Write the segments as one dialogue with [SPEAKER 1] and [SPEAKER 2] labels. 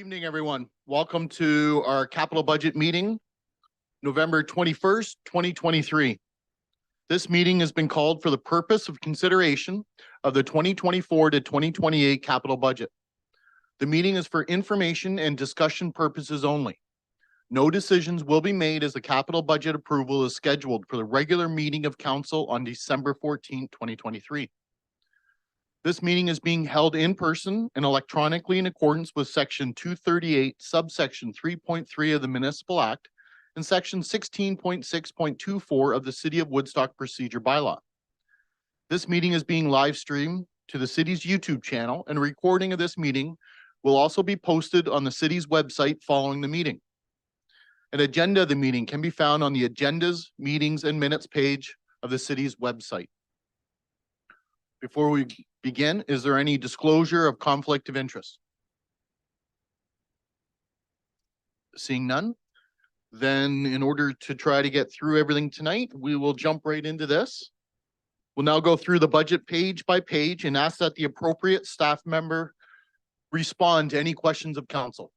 [SPEAKER 1] evening, everyone. Welcome to our capital budget meeting, November 21st, 2023. This meeting has been called for the purpose of consideration of the 2024 to 2028 capital budget. The meeting is for information and discussion purposes only. No decisions will be made as the capital budget approval is scheduled for the regular meeting of council on December 14, 2023. This meeting is being held in person and electronically in accordance with Section 238, subsection 3.3 of the Municipal Act and Section 16.6.24 of the City of Woodstock Procedure Bylaw. This meeting is being live streamed to the city's YouTube channel, and a recording of this meeting will also be posted on the city's website following the meeting. An agenda of the meeting can be found on the Agendas, Meetings, and Minutes page of the city's website. Before we begin, is there any disclosure of conflict of interest? Seeing none, then in order to try to get through everything tonight, we will jump right into this. We'll now go through the budget page by page and ask that the appropriate staff member respond to any questions of council.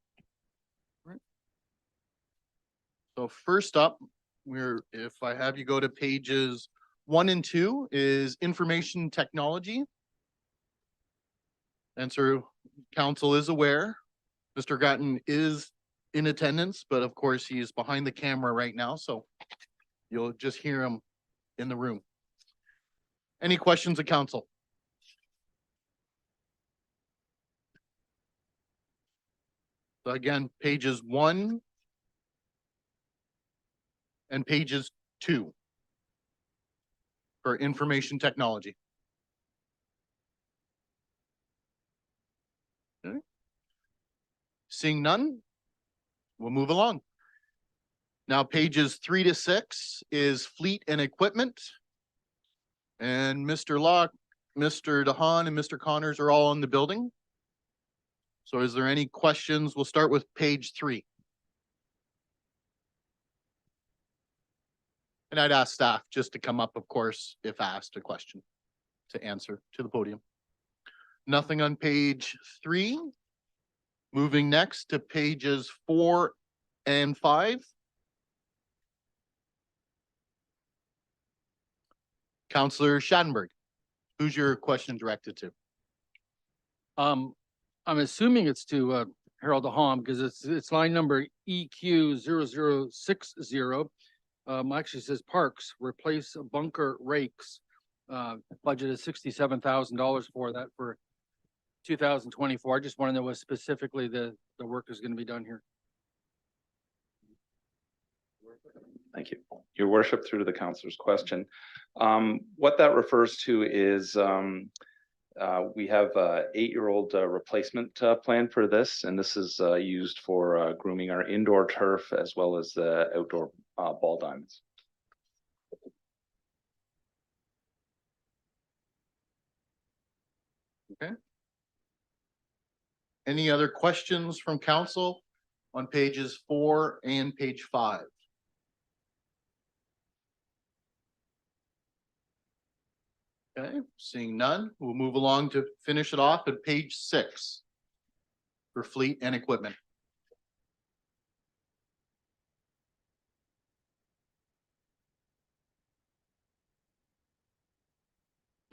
[SPEAKER 1] So first up, if I have you go to pages 1 and 2 is information technology. And so council is aware, Mr. Grattan is in attendance, but of course he is behind the camera right now, so you'll just hear him in the room. Any questions of council? So again, pages 1 and pages 2 for information technology. Okay. Seeing none, we'll move along. Now pages 3 to 6 is fleet and equipment. And Mr. Locke, Mr. DeHaan, and Mr. Connors are all in the building. So is there any questions? We'll start with page 3. And I'd ask staff just to come up, of course, if asked a question to answer to the podium. Nothing on page 3. Moving next to pages 4 and 5. Councillor Schattenberg, who's your question directed to?
[SPEAKER 2] I'm assuming it's to Harold DeHaan because it's line number EQ0060. Actually says parks, replace bunker rakes. Budget is $67,000 for that for 2024. I just want to know what specifically the work is going to be done here.
[SPEAKER 3] Thank you. Your worship, through to the councillor's question. What that refers to is we have a 8-year-old replacement plan for this, and this is used for grooming our indoor turf as well as the outdoor ball diamonds.
[SPEAKER 1] Okay. Any other questions from council on pages 4 and page 5? Okay, seeing none, we'll move along to finish it off at page 6 for fleet and equipment.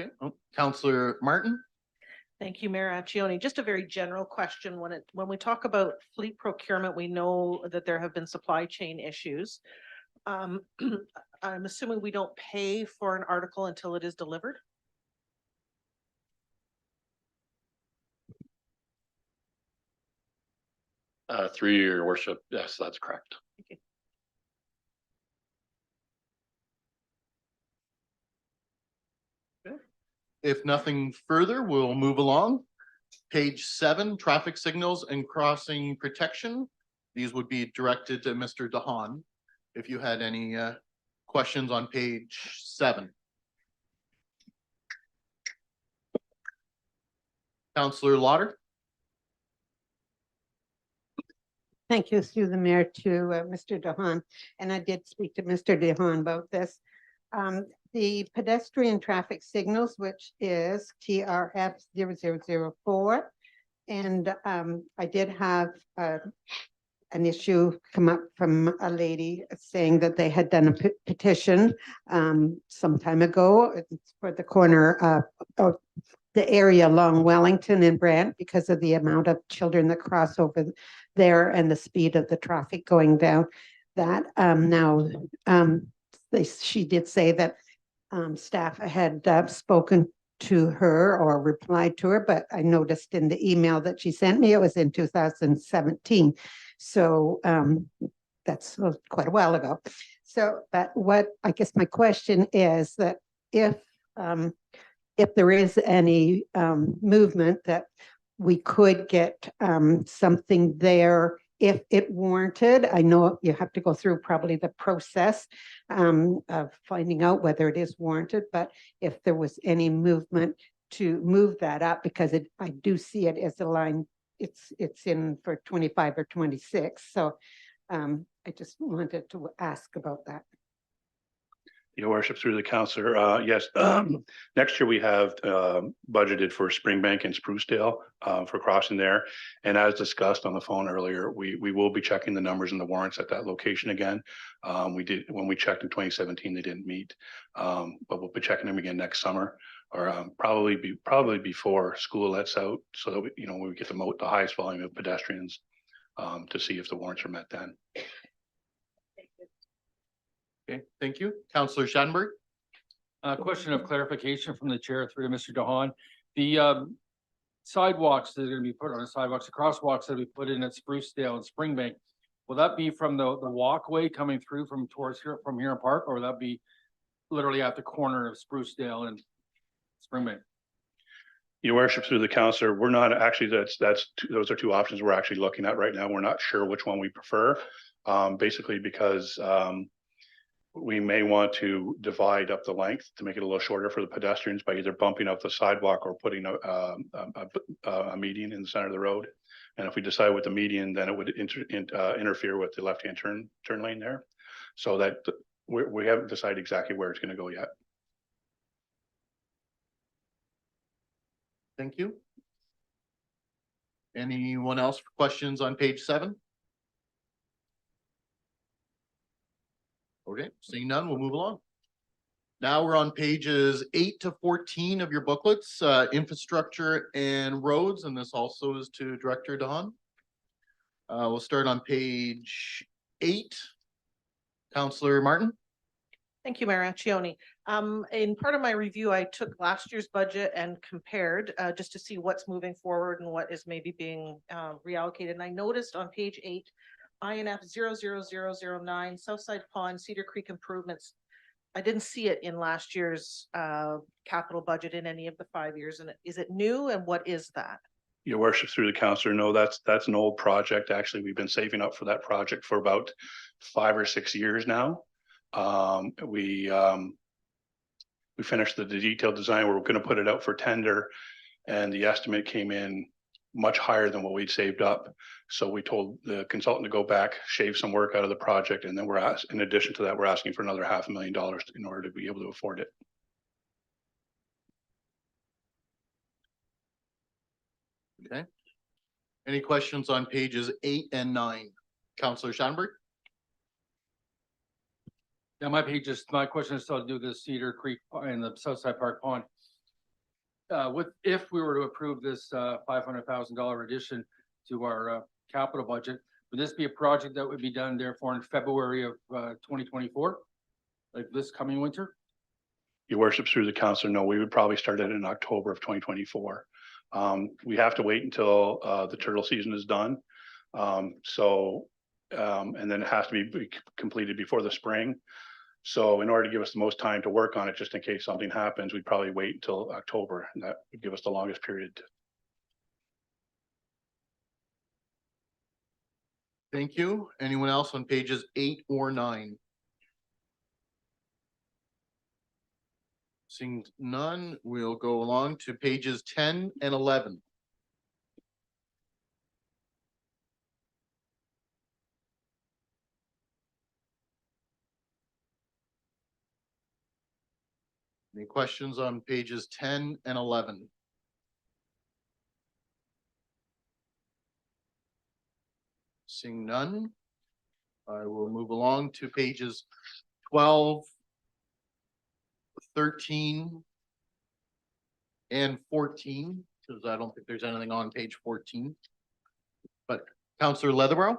[SPEAKER 1] Okay, Councillor Martin.
[SPEAKER 4] Thank you, Mayor Accioni. Just a very general question. When we talk about fleet procurement, we know that there have been supply chain issues. I'm assuming we don't pay for an article until it is delivered?
[SPEAKER 5] Through your worship, yes, that's correct.
[SPEAKER 4] Thank you.
[SPEAKER 1] If nothing further, we'll move along. Page 7, traffic signals and crossing protection. These would be directed to Mr. DeHaan if you had any questions on page 7. Councillor Lauder.
[SPEAKER 6] Thank you, through the mayor, to Mr. DeHaan. And I did speak to Mr. DeHaan about this. The pedestrian traffic signals, which is TRF 0004, And I did have an issue come up from a lady saying that they had done a petition some time ago for the corner of the area along Wellington and Brant because of the amount of children that cross over there and the speed of the traffic going down. That now she did say that staff had spoken to her or replied to her, but I noticed in the email that she sent me, it was in 2017. So that's quite a while ago. So, but what I guess my question is that if there is any movement that we could get something there if it warranted. I know you have to go through probably the process of finding out whether it is warranted, but if there was any movement to move that up, because I do see it as a line, it's in for 25 or 26. So I just wanted to ask about that.
[SPEAKER 7] Your worship, through the counselor, yes, next year we have budgeted for Springbank and Sprucedale for crossing there. And as discussed on the phone earlier, we will be checking the numbers and the warrants at that location again. We did, when we checked in 2017, they didn't meet, but we'll be checking them again next summer, or probably before school lets out, so that we get the highest volume of pedestrians to see if the warrants are met then.
[SPEAKER 1] Okay, thank you. Counselor Shanberg.
[SPEAKER 2] Question of clarification from the chair through to Mr. Dahan. The sidewalks that are going to be put on the sidewalks, the crosswalks that we put in at Sprucedale and Springbank, will that be from the walkway coming through from here in Park, or will that be literally at the corner of Sprucedale and Springbank?
[SPEAKER 7] Your worship, through the counselor, we're not actually, those are two options we're actually looking at right now. We're not sure which one we prefer, basically because we may want to divide up the length to make it a little shorter for the pedestrians by either bumping up the sidewalk or putting a median in the center of the road. And if we decide with the median, then it would interfere with the left-hand turn lane there. So that we haven't decided exactly where it's going to go yet.
[SPEAKER 1] Thank you. Anyone else for questions on page 7? Okay, seeing none, we'll move along. Now we're on pages 8 to 14 of your booklets, infrastructure and roads, and this also is to Director Dahan. We'll start on page 8. Counselor Martin.
[SPEAKER 4] Thank you, Mayor Accioni. In part of my review, I took last year's budget and compared just to see what's moving forward and what is maybe being reallocated. And I noticed on page 8, INF 00009, Southside Pond, Cedar Creek improvements. I didn't see it in last year's capital budget in any of the 5 years. And is it new, and what is that?
[SPEAKER 7] Your worship, through the counselor, no, that's an old project. Actually, we've been saving up for that project for about 5 or 6 years now. We finished the detailed design. We're going to put it out for tender, and the estimate came in much higher than what we'd saved up. So we told the consultant to go back, shave some work out of the project, and then in addition to that, we're asking for another $500,000 in order to be able to afford it.
[SPEAKER 1] Okay. Any questions on pages 8 and 9? Counselor Shanberg.
[SPEAKER 2] Yeah, my question is to do the Cedar Creek and the Southside Park Pond. If we were to approve this $500,000 addition to our capital budget, would this be a project that would be done therefore in February of 2024, like this coming winter?
[SPEAKER 7] Your worship, through the council, no, we would probably start it in October of 2024. We have to wait until the turtle season is done. And then it has to be completed before the spring. So in order to give us the most time to work on it, just in case something happens, we'd probably wait until October, and that would give us the longest period.
[SPEAKER 1] Thank you. Anyone else on pages 8 or 9? Seeing none, we'll go along to pages 10 and 11. Any questions on pages 10 and 11? Seeing none, I will move along to pages 12, 13, and 14, because I don't think there's anything on page 14. But Councillor Leatherborough?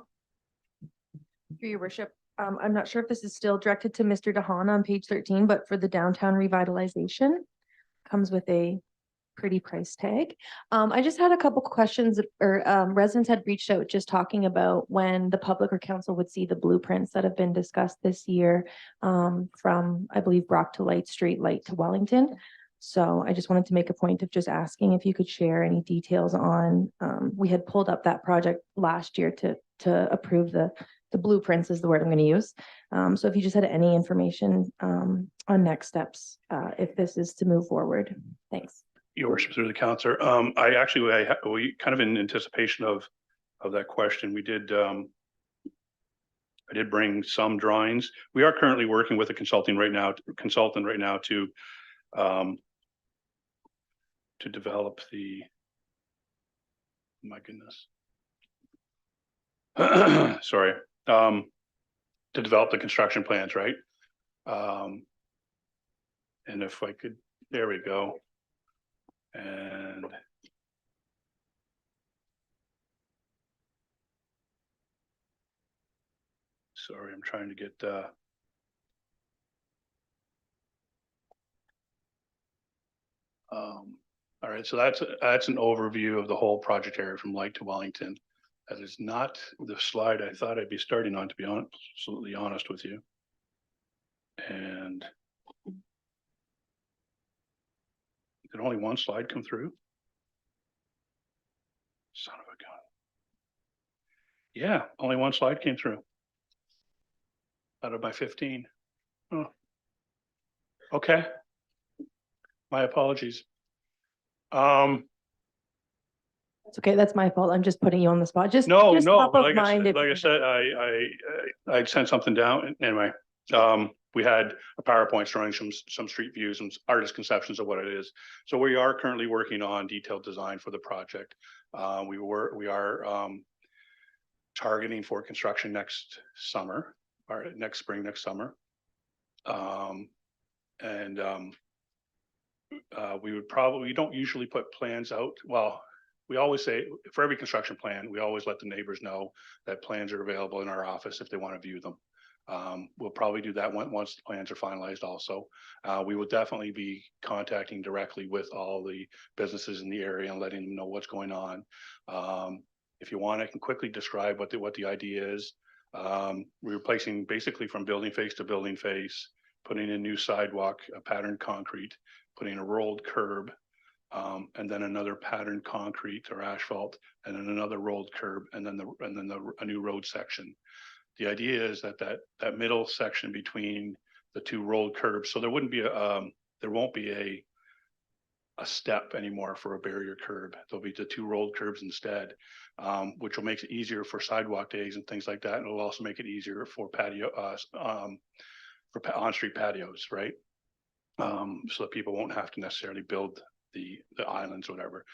[SPEAKER 8] Through your worship, I'm not sure if this is still directed to Mr. DeHaan on page 13, but for the downtown revitalization, comes with a pretty price tag. I just had a couple questions, or residents had reached out just talking about when the public or council would see the blueprints that have been discussed this year, from, I believe, Brock to Light Street, Light to Wellington. So I just wanted to make a point of just asking if you could share any details on, we had pulled up that project last year to approve the blueprints is the word I'm going to use. So if you just had any information on next steps, if this is to move forward. Thanks.
[SPEAKER 7] Your worship, through the counselor. We kind of in anticipation of that question, we did, I did bring some drawings. We are currently working with a consultant right now to develop the, my goodness. Sorry, to develop the construction plans, right? And if I could, there we go. And sorry, I'm trying to get all right, so that's an overview of the whole project area from Light to Wellington. That is not the slide I thought I'd be starting on, to be absolutely honest with you. And did only one slide come through? Son of a gun. Yeah, only one slide came through out of my 15. Oh. Okay. My apologies.
[SPEAKER 8] It's okay. That's my fault. I'm just putting you on the spot. Just
[SPEAKER 7] No,
[SPEAKER 8] top of
[SPEAKER 7] like
[SPEAKER 8] mind if-
[SPEAKER 7] I said, I sent something down. Anyway, we had a PowerPoint showing some street views and artist conceptions of what it is. So we are currently working on detailed design for the project. We are targeting for construction next summer or next spring, next summer. We don't usually put plans out. Well, we always say for every construction plan, we always let the neighbors know that plans are available in our office if they want to view them. We'll probably do that once the plans are finalized also. We will definitely be contacting directly with all the businesses in the area and letting them know what's going on. If you want, I can quickly describe what the idea is. We're replacing basically from building face to building face, putting in new sidewalk, a patterned concrete, putting a rolled curb, and then another patterned concrete or asphalt, and then another rolled curb, and then a new road section. The idea is that middle section between the two rolled curbs, so there won't be a step anymore for a barrier curb. There'll be the two rolled curbs instead, which will make it easier for sidewalk days and things like that. And it'll also make it easier for on-street patios, right? So that people won't have to necessarily build the islands or whatever.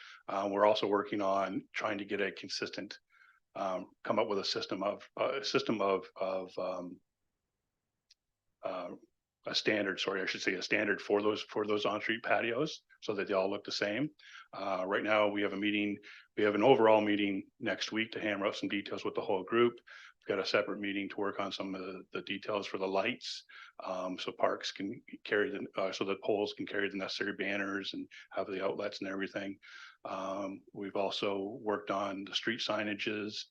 [SPEAKER 7] We're also working on trying to get a consistent, come up with a system of a standard, sorry, I should say a standard for those on-street patios so that they all look the same. Right now we have an overall meeting next week to hammer out some details with the whole group. We've got a separate meeting to work on some of the details for the lights. So parks can carry so that poles can carry the necessary banners and have the outlets and everything. We've also worked on the street signages,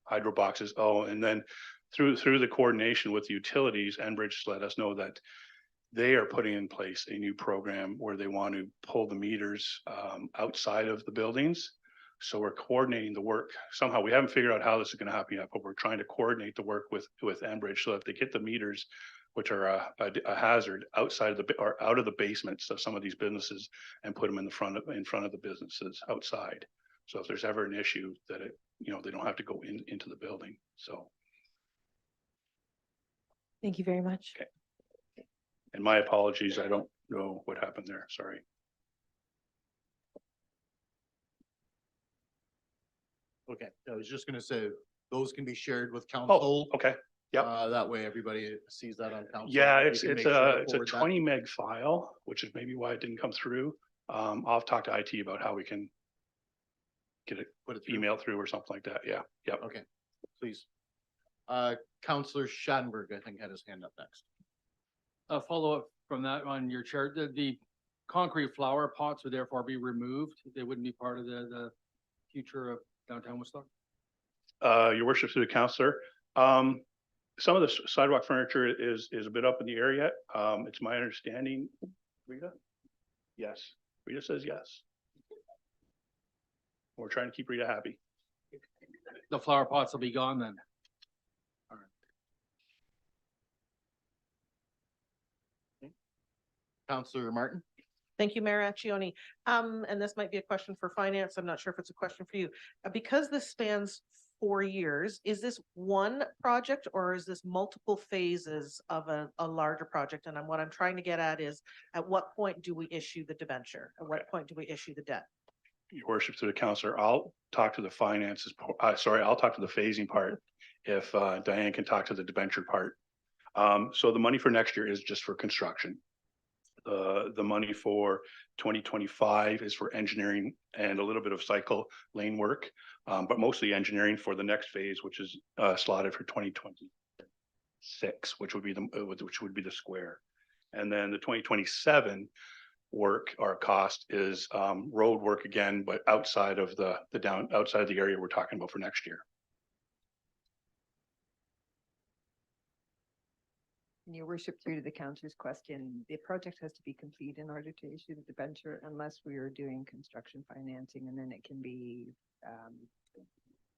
[SPEAKER 7] hydro boxes. Oh, and then through the coordination with the utilities, Enbridge let us know that they are putting in place a new program where they want to pull the meters outside of the buildings. So we're coordinating the work. Somehow we haven't figured out how this is going to happen yet, but we're trying to coordinate the work with Enbridge so that they get the meters, which are a hazard, outside of out of the basements of some of these businesses and put them in front of the businesses outside. So if there's ever an issue that they don't have to go into the building. So.
[SPEAKER 8] Thank you very much.
[SPEAKER 7] Okay. And my apologies, I don't know what happened there, sorry.
[SPEAKER 1] Okay, I was just gonna say, those can be shared with
[SPEAKER 7] Oh,
[SPEAKER 1] council.
[SPEAKER 7] okay. Yep.
[SPEAKER 1] That way everybody sees that on council.
[SPEAKER 7] Yeah,
[SPEAKER 1] You
[SPEAKER 7] it's
[SPEAKER 1] can
[SPEAKER 7] it's
[SPEAKER 1] make sure to
[SPEAKER 7] a 20 meg file, which is maybe why it didn't come through. I'll talk to IT about how we can get it
[SPEAKER 1] Put it through.
[SPEAKER 7] emailed through or something like that. Yeah, yep.
[SPEAKER 1] Okay, please. Counselor Schadenberg, I think, had his hand up next.
[SPEAKER 2] A follow-up from that on your chart, the concrete flower pots would therefore be removed. They wouldn't be part of the future of downtown Woodstock.
[SPEAKER 7] Your worship through the counselor. Some of the sidewalk furniture is a bit up in the air yet. It's my understanding, Rita? Yes, Rita says yes. We're trying to keep Rita happy.
[SPEAKER 2] The flower pots will be gone then.
[SPEAKER 1] Counselor Martin?
[SPEAKER 4] Thank you, Mayor Accioni. And this might be a question for finance. I'm not sure if it's a question for you. Because this spans 4 years, is this one project or is this multiple phases of a larger project? And what I'm trying to get at is, at what point do we issue the debenture? At what point do we issue the debt?
[SPEAKER 7] Your worship through the counselor, I'll talk to the finances, I'll talk to the phasing part. If Diane can talk to the debenture part. So the money for next year is just for construction. The money for 2025 is for engineering and a little bit of cycle lane work, but mostly engineering for the next phase, which is slotted for 2026, which would be the square. And then the 2027 work, our cost is road work again, but outside of the area we're talking about for next year.
[SPEAKER 9] Your worship, through to the counselor's question, the project has to be complete in order to issue the debenture unless we are doing construction financing, and then it can be,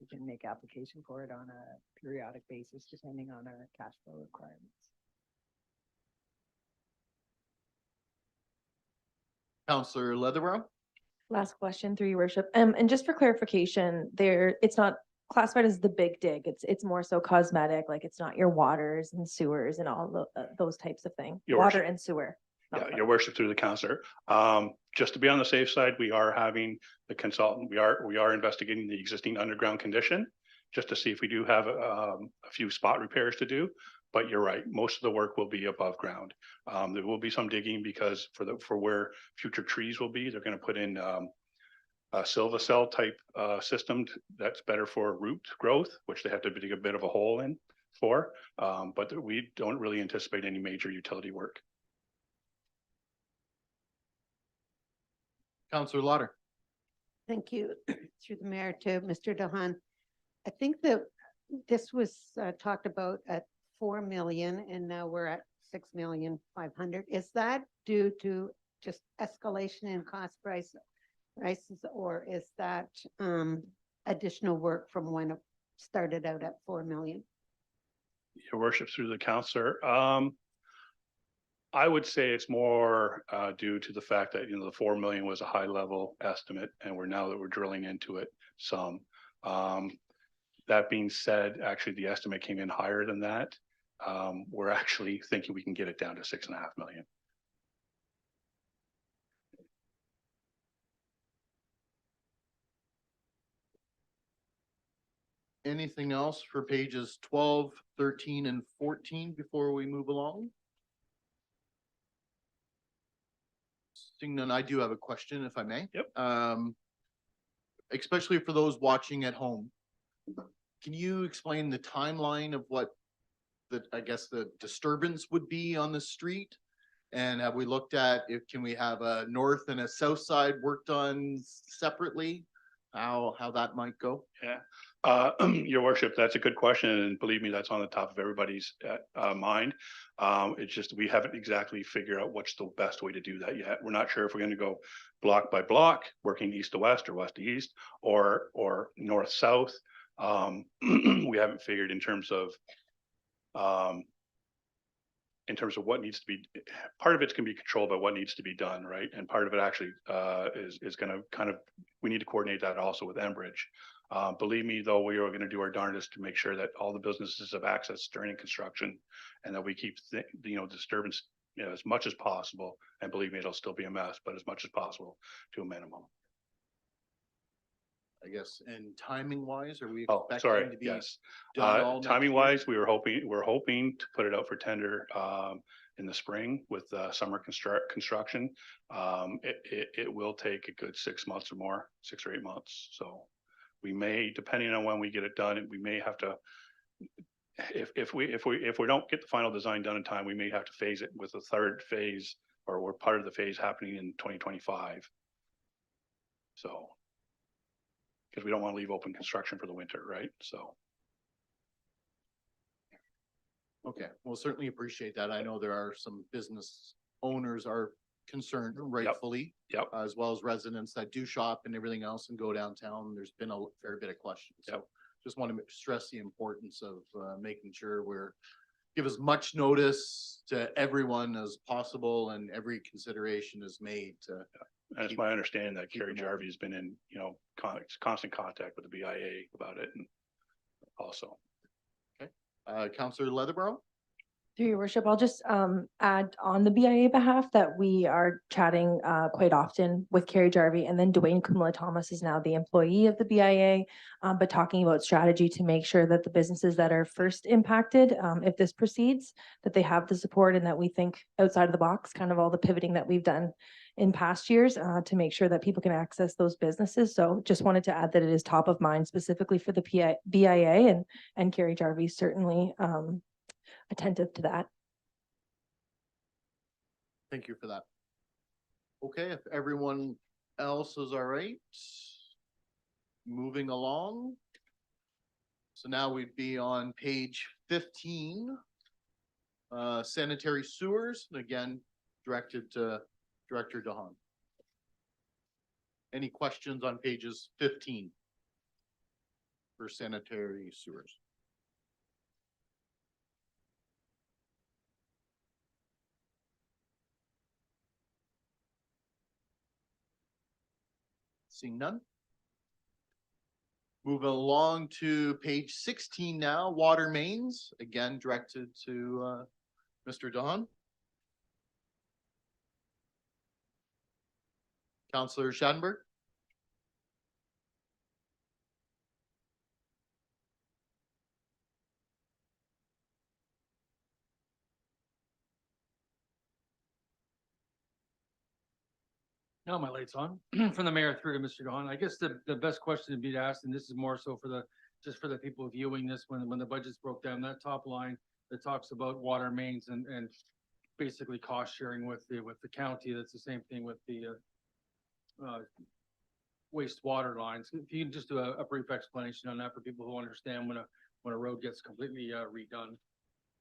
[SPEAKER 9] we can make application for it on a periodic basis depending on our cash flow requirements.
[SPEAKER 1] Counselor Leatherborough?
[SPEAKER 8] Last question through your worship. And just for clarification, it's not classified as the big dig. It's more so cosmetic, like it's not your waters and sewers and all those types of things.
[SPEAKER 7] Your
[SPEAKER 8] Water
[SPEAKER 7] worship.
[SPEAKER 8] and sewer.
[SPEAKER 7] Yeah, your worship through the counselor. Just to be on the safe side, we are having the consultant, we are investigating the existing underground condition just to see if we do have a few spot repairs to do. But you're right, most of the work will be above ground. There will be some digging because for where future trees will be, they're going to put in a silva cell type system that's better for root growth, which they have to dig a bit of a hole in for. But we don't really anticipate any major utility work.
[SPEAKER 1] Counselor Lauder?
[SPEAKER 6] Thank you. Through the mayor to Mr. Dahan. I think that this was talked about at 4 million and now we're at 6,500,000. Is that due to just escalation in cost prices, or is that additional work from when it started out at 4 million?
[SPEAKER 7] Your worship through the counselor. I would say it's more due to the fact that, the 4 million was a high level estimate and we're drilling into it some. That being said, actually the estimate came in higher than that. We're actually thinking we can get it down to 6.5 million.
[SPEAKER 1] Anything else for pages 12, 13, and 14 before we move along? Seeing none, I do have a question, if I may.
[SPEAKER 7] Yep.
[SPEAKER 1] Especially for those watching at home. Can you explain the timeline of what I guess the disturbance would be on the street? And have we looked at can we have a north and a south side worked on separately? How that might go?
[SPEAKER 7] Yeah. Your worship, that's a good question. And believe me, that's on the top of everybody's mind. It's just, we haven't exactly figured out what's the best way to do that yet. We're not sure if we're going to go block by block, working east to west or west to east, or north south. We haven't figured in terms of what needs to be, part of it's going to be controlled by what needs to be done, right? And part of it actually is going to we need to coordinate that also with Enbridge. Believe me, though, we are going to do our darndest to make sure that all the businesses have access during construction and that we keep disturbance as much as possible. And believe me, it'll still be a mess, but as much as possible to a minimum.
[SPEAKER 1] I guess, and timing wise, are we
[SPEAKER 7] Oh,
[SPEAKER 1] expecting
[SPEAKER 7] sorry,
[SPEAKER 1] to be
[SPEAKER 7] yes.
[SPEAKER 1] done all next
[SPEAKER 7] Timing
[SPEAKER 1] year?
[SPEAKER 7] wise, we're hoping to put it out for tender in the spring with summer construction. It will take a good 6 months or more, 6 or 8 months. So we may, depending on when we get it done, we may have to, if we don't get the final design done in time, we may have to phase it with the third phase, or we're part of the phase happening in 2025. So, because we don't want to leave open construction for the winter, right? So.
[SPEAKER 1] Okay, we'll certainly appreciate that. I know there are some business owners are concerned rightfully.
[SPEAKER 7] Yep.
[SPEAKER 1] As well as residents that do shop and everything else and go downtown. There's been a fair bit of questions. So just want to stress the importance of making sure give as much notice to everyone as possible and every consideration is made to.
[SPEAKER 7] And it's my understanding that Kerry Jarvie has been in, constant contact with the BIA about it and also.
[SPEAKER 1] Councillor Leatherborough?
[SPEAKER 8] Through your worship, I'll just add on the BIA behalf that we are chatting quite often with Kerry Jarvie, and then Dwayne Kumala Thomas is now the employee of the BIA, but talking about strategy to make sure that the businesses that are first impacted, if this proceeds, that they have the support and that we think outside of the box, kind of all the pivoting that we've done in past years to make sure that people can access those businesses. So just wanted to add that it is top of mind specifically for the BIA, and Kerry Jarvie certainly attentive to that.
[SPEAKER 1] Thank you for that. Okay, if everyone else is all right, moving along. So now we'd be on page 15, sanitary sewers, and again, directed to Director DeHaan. Any questions on pages 15 for sanitary sewers? Seeing none. Moving along to page 16 now, water mains, again directed to Mr. DeHaan. Councillor Schadenberg.
[SPEAKER 2] Now my light's on. From the mayor through to Mr. Don. I guess the best question to be asked, and this is more so for just for the people viewing this, when the budgets broke down, that top line that talks about water mains and basically cost sharing with the county. That's the same thing with the wastewater lines. If you can just do a brief explanation on that for people who understand when a road gets completely redone.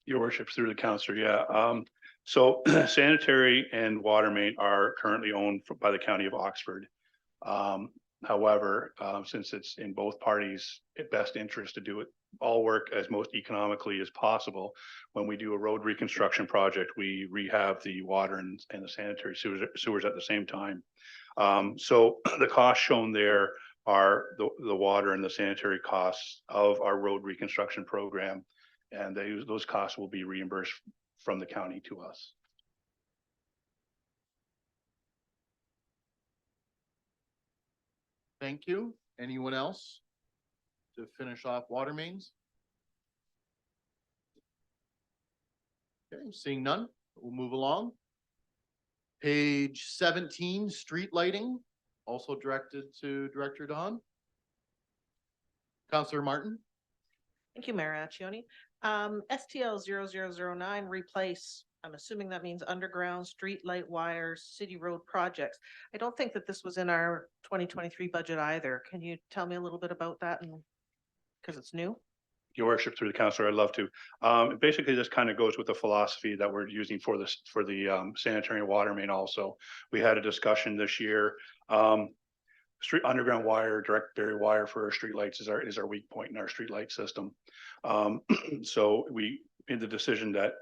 [SPEAKER 7] Your worship, through the councillor, yeah. So sanitary and water main are currently owned by the county of Oxford. However, since it's in both parties' best interest to do it all work as most economically as possible, when we do a road reconstruction project, we rehab the water and the sanitary sewers at the same time. So the costs shown there are the water and the sanitary costs of our road reconstruction program. And those costs will be reimbursed from the county to us.
[SPEAKER 1] Thank you. Anyone else to finish off water mains? Okay, seeing none, we'll move along. Page 17, street lighting, also directed to Director DeHaan. Councillor Martin.
[SPEAKER 4] Thank you, Mayor Accioni. STL 0009 replace, I'm assuming that means underground street light wires, city road projects. I don't think that this was in our 2023 budget either. Can you tell me a little bit about that? And because it's new.
[SPEAKER 7] Your worship, through the councillor, I'd love to. Basically, this kind of goes with the philosophy that we're using for the sanitary and water main. Also, we had a discussion this year. Street underground wire, direct buried wire for our streetlights is our weak point in our streetlight system. So we made the decision that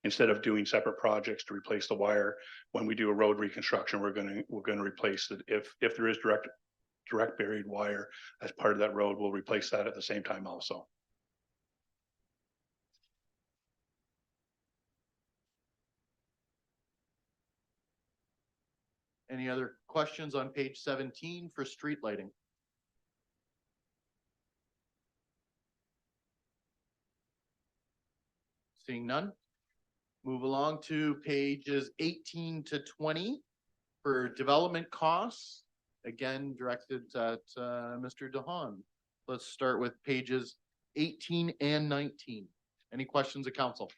[SPEAKER 7] instead of doing separate projects to replace the wire, when we do a road reconstruction, we're going to replace it. If there is direct buried wire as part of that road, we'll replace that at the same time also.
[SPEAKER 1] Any other questions on page 17 for street lighting? Seeing none. Move along to pages 18 to 20 for development costs. Again, directed at Mr. DeHaan. Let's start with pages 18 and 19. Any questions of council?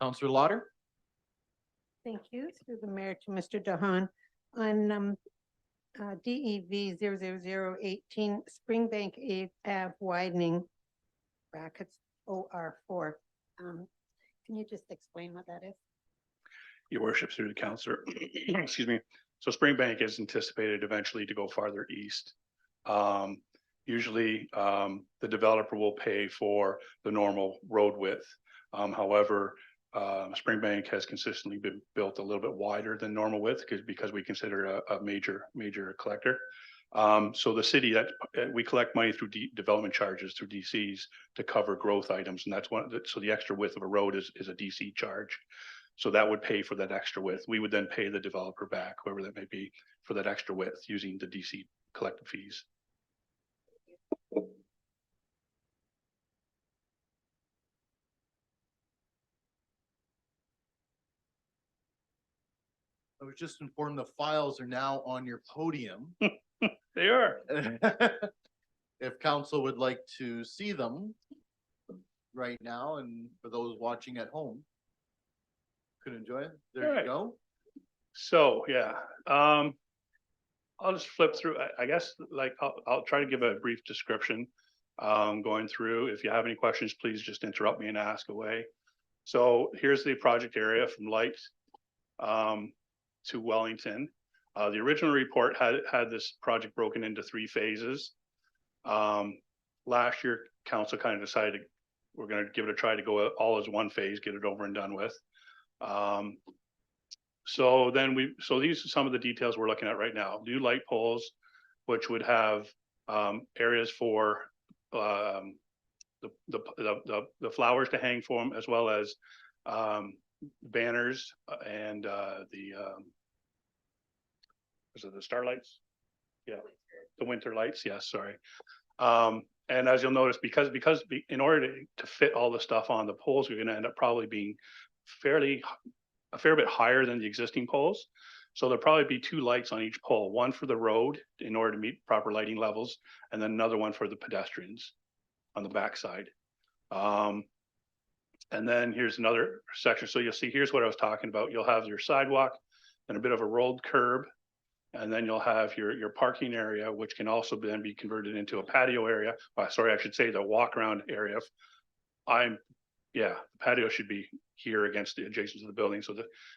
[SPEAKER 1] Councillor Lauder?
[SPEAKER 6] Thank you. Through the mayor to Mr. DeHaan. On DEV 00018 Springbank Ave widening brackets OR4. Can you just explain what that is?
[SPEAKER 7] Your worship, through the councillor, excuse me. So Springbank is anticipated eventually to go farther east. Usually, the developer will pay for the normal road width. However, Springbank has consistently been built a little bit wider than normal width because we consider a major collector. So the city that we collect money through development charges through DCs to cover growth items, and that's so the extra width of a road is a DC charge. So that would pay for that extra width. We would then pay the developer back, whoever that may be, for that extra width using the DC collected fees.
[SPEAKER 1] I was just informed the files are now on your podium.
[SPEAKER 7] They are.
[SPEAKER 1] If council would like to see them right now, and for those watching at home, could enjoy it. There you
[SPEAKER 7] Right.
[SPEAKER 1] go.
[SPEAKER 7] So, yeah, I'll just flip through. I guess, like, I'll try to give a brief description going through. If you have any questions, please just interrupt me and ask away. So here's the project area from Light to Wellington. The original report had this project broken into 3 phases. Last year, council kind of decided we're going to give it a try to go all as one phase, get it over and done with. So these are some of the details we're looking at right now. New light poles, which would have areas for the flowers to hang from, as well as banners and was it the starlights? Yeah, the winter lights. Yes, sorry. And as you'll notice, because in order to fit all the stuff on the poles, we're going to end up probably being a fair bit higher than the existing poles. So there'll probably be 2 lights on each pole, one for the road in order to meet proper lighting levels, and then another one for the pedestrians on the backside. And then here's another section. So you'll see, here's what I was talking about. You'll have your sidewalk and a bit of a rolled curb. And then you'll have your parking area, which can also then be converted into a patio area. Sorry, I should say the walk around area. The patio should be here against the adjacent to the building.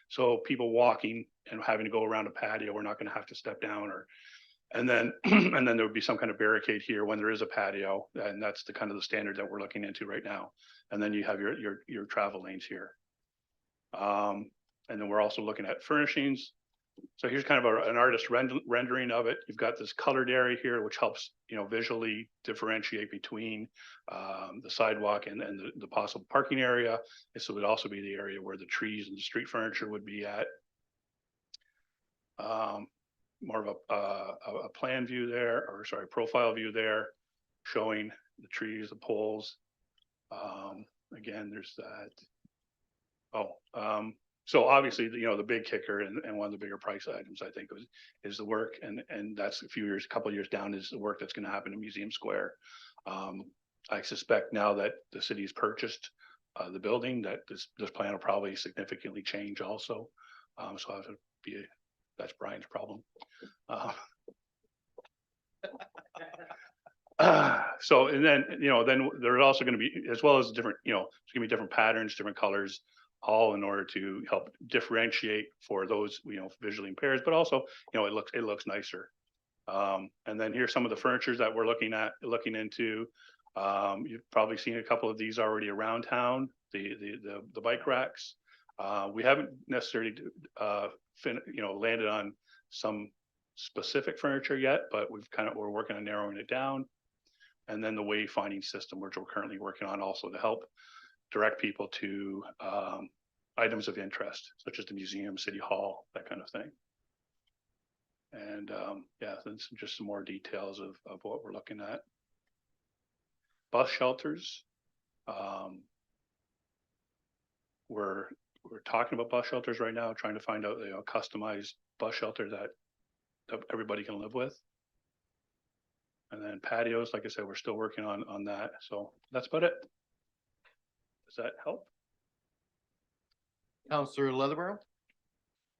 [SPEAKER 7] So people walking and having to go around a patio, we're not going to have to step down and then and then there would be some kind of barricade here when there is a patio, and that's the kind of the standard that we're looking into right now. And then you have your travel lanes here. And then we're also looking at furnishings. So here's kind of an artist rendering of it. You've got this colored area here, which helps, visually differentiate between the sidewalk and the possible parking area. This would also be the area where the trees and the street furniture would be at. More of a plan view there, or sorry, profile view there, showing the trees, the poles. Again, there's that. So obviously, the big kicker and one of the bigger price items, I think, is the work, and that's a couple of years down, is the work that's going to happen in Museum Square. I suspect now that the city's purchased the building, that this plan will probably significantly change also. So that's Brian's problem. So, and then there's also going to be, as well as different, there's going to be different patterns, different colors, all in order to help differentiate for those, visually impaired, but also, it looks nicer. And then here's some of the furnitures that we're looking into. You've probably seen a couple of these already around town, the bike racks. We haven't necessarily landed on some specific furniture yet, but we're working on narrowing it down. And then the wayfinding system, which we're currently working on also to help direct people to items of interest, such as the museum, city hall, that kind of thing. And yeah, then just some more details of what we're looking at. Bus shelters. We're talking about bus shelters right now, trying to find out, you know, customized bus shelter that everybody can live with. And then patios, like I said, we're still working on that. So that's about it. Does that help?
[SPEAKER 1] Counselor Leatherborough?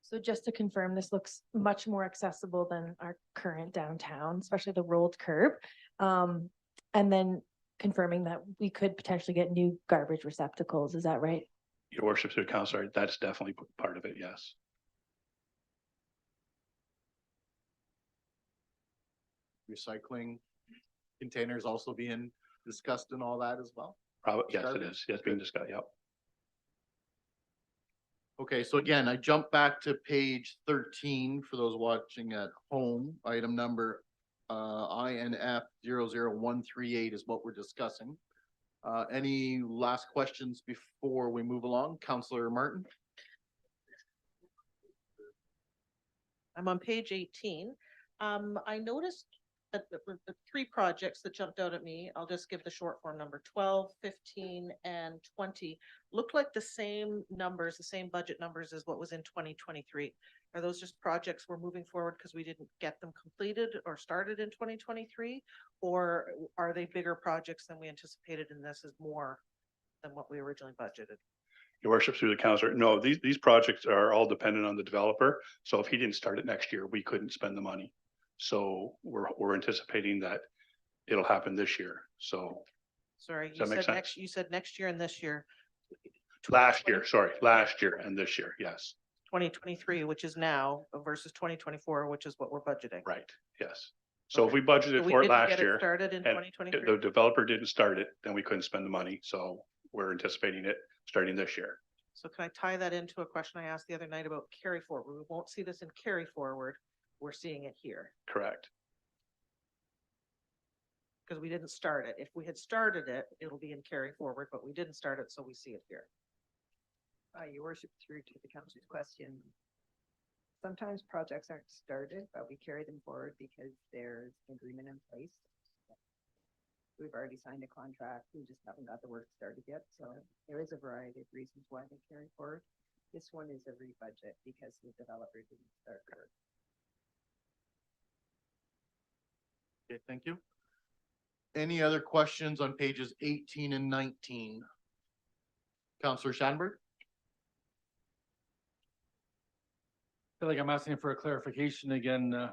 [SPEAKER 8] So just to confirm, this looks much more accessible than our current downtown, especially the rolled curb. And then confirming that we could potentially get new garbage receptacles. Is that right?
[SPEAKER 7] Your worship, through counselor, that's definitely part of it. Yes.
[SPEAKER 1] Recycling containers also being discussed and all that as well.
[SPEAKER 7] Probably, yes, it
[SPEAKER 1] Garbage?
[SPEAKER 7] is. Yes, being discussed. Yep.
[SPEAKER 1] Okay, so again, I jumped back to page 13 for those watching at home. Item number INF 00138 is what we're discussing. Any last questions before we move along? Counselor Martin?
[SPEAKER 4] I'm on page 18. I noticed that the three projects that jumped out at me, I'll just give the short form number 12, 15, and 20. Look like the same numbers, the same budget numbers as what was in 2023. Are those just projects we're moving forward because we didn't get them completed or started in 2023? Or are they bigger projects than we anticipated and this is more than what we originally budgeted?
[SPEAKER 7] Your worship, through the counselor. No, these projects are all dependent on the developer. So if he didn't start it next year, we couldn't spend the money. So we're anticipating that it'll happen this year. So
[SPEAKER 4] Sorry,
[SPEAKER 7] that make sense?
[SPEAKER 4] you said next year and this year.
[SPEAKER 7] last year, sorry, last year and this year. Yes,
[SPEAKER 4] 2023, which is now versus 2024, which is what we're budgeting.
[SPEAKER 7] right. Yes. So if
[SPEAKER 4] Okay.
[SPEAKER 7] we budgeted
[SPEAKER 4] So we
[SPEAKER 7] for it
[SPEAKER 4] didn't
[SPEAKER 7] last
[SPEAKER 4] get it
[SPEAKER 7] year,
[SPEAKER 4] started in
[SPEAKER 7] and
[SPEAKER 4] 2023.
[SPEAKER 7] the developer didn't start it, then we couldn't spend the money. So we're anticipating it starting this year.
[SPEAKER 4] So can I tie that into a question I asked the other night about carry forward? We won't see this in carry forward. We're seeing it here
[SPEAKER 7] Correct.
[SPEAKER 4] because we didn't start it. If we had started it, it'll be in carry forward, but we didn't start it, so we see it here.
[SPEAKER 9] Your worship, through to the council's question. Sometimes projects aren't started, but we carry them forward because there's agreement in place. We've already signed a contract. We just haven't got the work started yet. So there is a variety of reasons why they carry forward. This one is a rebudget because the developer didn't start work.
[SPEAKER 1] Okay, thank you. Any other questions on pages 18 and 19? Counselor Shanberg?
[SPEAKER 2] I feel like I'm asking for a clarification again,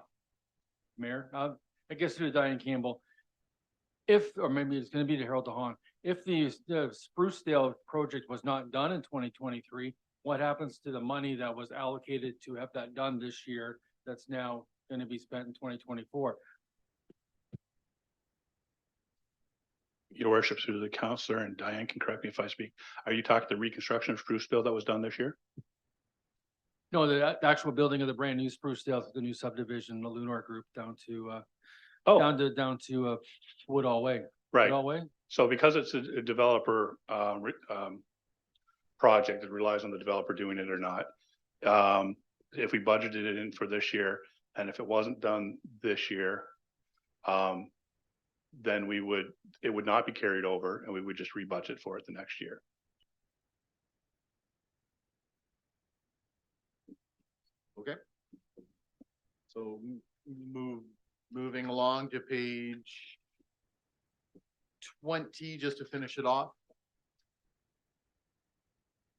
[SPEAKER 2] Mayor. I guess to Diane Campbell. If, or maybe it's gonna be to Harold DeHaan, if the Sprucedale project was not done in 2023, what happens to the money that was allocated to have that done this year that's now gonna be spent in 2024?
[SPEAKER 7] Your worship, through the counselor, and Diane can correct me if I speak. Are you talking the reconstruction of Sprucedale that was done this year?
[SPEAKER 2] No, the actual building of the brand new Sprucedale, the new subdivision, the Lunar Group down to,
[SPEAKER 7] Oh,
[SPEAKER 2] down to Woodall Way.
[SPEAKER 7] right.
[SPEAKER 2] Woodall Way?
[SPEAKER 7] So because it's a developer project that relies on the developer doing it or not, if we budgeted it in for this year, and if it wasn't done this year, then it would not be carried over and we would just rebudget for it the next year.
[SPEAKER 1] Okay. So moving along to page 20, just to finish it off.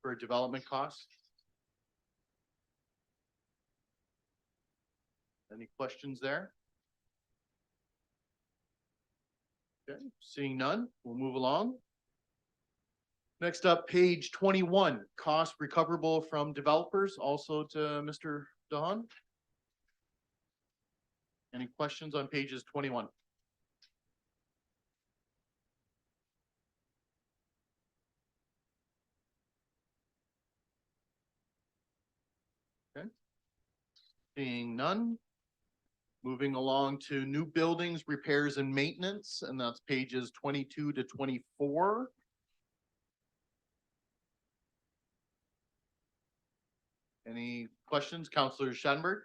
[SPEAKER 1] For development costs. Any questions there? Okay, seeing none, we'll move along. Next up, page 21, cost recoverable from developers, also to Mr. DeHaan. Any questions on pages 21? Okay. Seeing none. Moving along to new buildings, repairs and maintenance, and that's pages 22 to 24. Any questions? Counselor Shanberg?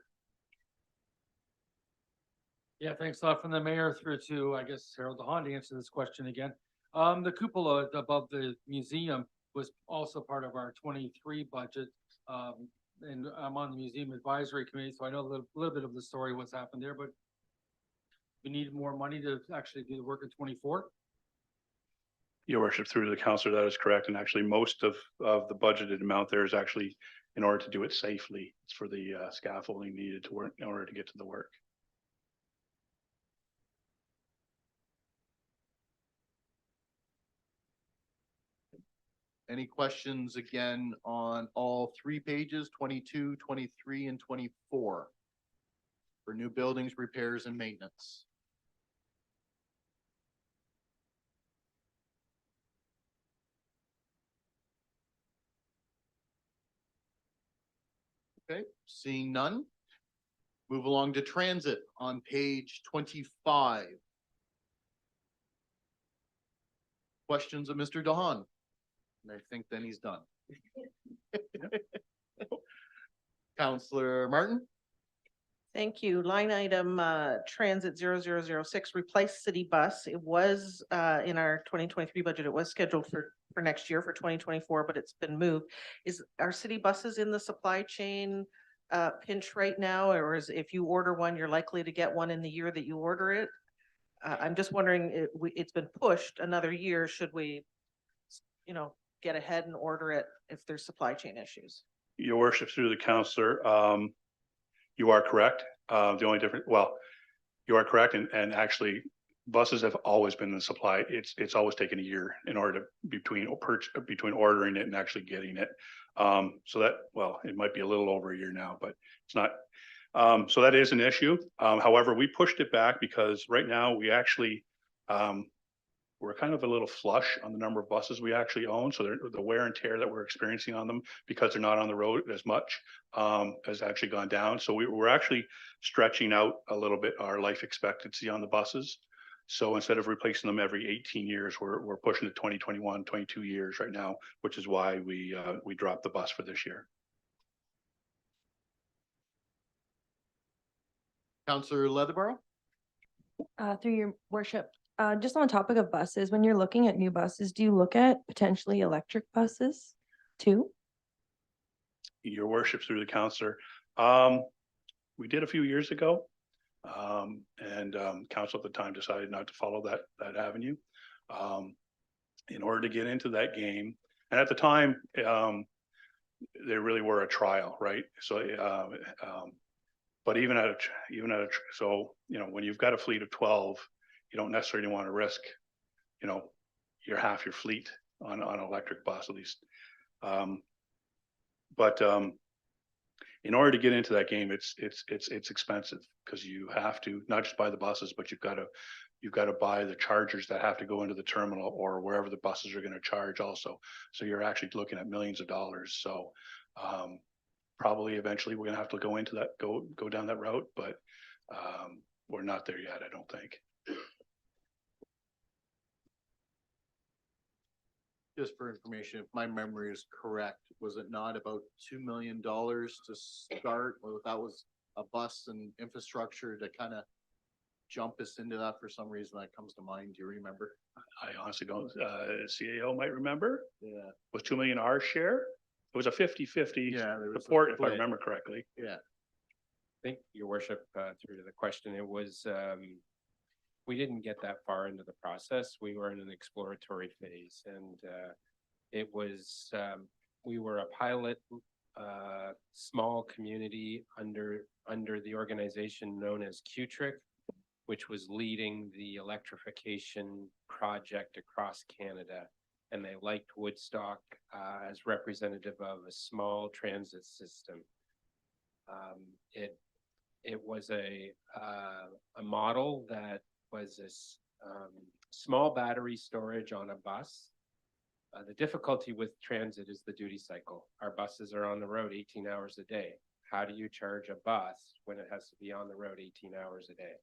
[SPEAKER 2] Yeah, thanks a lot from the mayor through to, I guess, Harold DeHaan to answer this question again. The cupola above the museum was also part of our 23 budget. And I'm on the museum advisory committee, so I know a little bit of the story, what's happened there, but we need more money to actually do the work in 24.
[SPEAKER 7] Your worship, through to the councillor, that is correct. And actually, most of the budgeted amount there is actually in order to do it safely. It's for the scaffolding needed to work in order to get to the work.
[SPEAKER 1] Any questions again on all 3 pages, 22, 23, and 24? For new buildings, repairs, and maintenance? Okay, seeing none. Move along to transit on page 25. Questions of Mr. DeHaan? And I think then he's done. Counselor Martin?
[SPEAKER 4] Thank you. Line item, transit 0006, replace city bus. It was, in our 2023 budget, it was scheduled for next year for 2024, but it's been moved. Is our city buses in the supply chain, pinch right now? Or is, if you order one, you're likely to get one in the year that you order it? I'm just wondering, it's been pushed another year. Should we, get ahead and order it if there's supply chain issues?
[SPEAKER 7] Your worship, through the councillor, you are correct. The only difference, well, you are correct, and actually buses have always been in the supply. It's always taken a year in order to between ordering it and actually getting it. So that, well, it might be a little over a year now, but it's not. So that is an issue. However, we pushed it back because right now we actually we're kind of a little flush on the number of buses we actually own. So the wear and tear that we're experiencing on them, because they're not on the road as much, has actually gone down. So we're actually stretching out a little bit our life expectancy on the buses. So instead of replacing them every 18 years, we're pushing to 20, 21, 22 years right now, which is why we dropped the bus for this year.
[SPEAKER 1] Counselor Leatherborough?
[SPEAKER 8] Through your worship, just on the topic of buses, when you're looking at new buses, do you look at potentially electric buses too?
[SPEAKER 7] Your worship, through the councillor, we did a few years ago, and council at the time decided not to follow that avenue. In order to get into that game, and at the time, they really were a trial, right? So, but even at a so when you've got a fleet of 12, you don't necessarily want to risk, your half your fleet on an electric bus at least. But in order to get into that game, it's expensive, because you have to not just buy the buses, but you've got to buy the chargers that have to go into the terminal or wherever the buses are going to charge also. So you're actually looking at millions of dollars. So probably eventually we're going to have to go into that, go down that route, but we're not there yet, I don't think.
[SPEAKER 1] Just for information, if my memory is correct, was it not about $2 million to start? Or that was a bus and infrastructure to kind of jump us into that? For some reason that comes to mind. Do you remember?
[SPEAKER 7] I honestly don't. CAO might remember.
[SPEAKER 1] Yeah.
[SPEAKER 7] Was 2 million our share? It was a 50-50
[SPEAKER 1] Yeah. There was a
[SPEAKER 7] support, if I
[SPEAKER 1] split.
[SPEAKER 7] remember correctly.
[SPEAKER 1] Yeah.
[SPEAKER 10] Thank your worship, through to the question. It was, we didn't get that far into the process. We were in an exploratory phase, and it was, we were a pilot, small community under the organization known as QTRIC, which was leading the electrification project across Canada. And they liked Woodstock as representative of a small transit system. It was a model that was a small battery storage on a bus. The difficulty with transit is the duty cycle. Our buses are on the road 18 hours a day. How do you charge a bus when it has to be on the road 18 hours a day?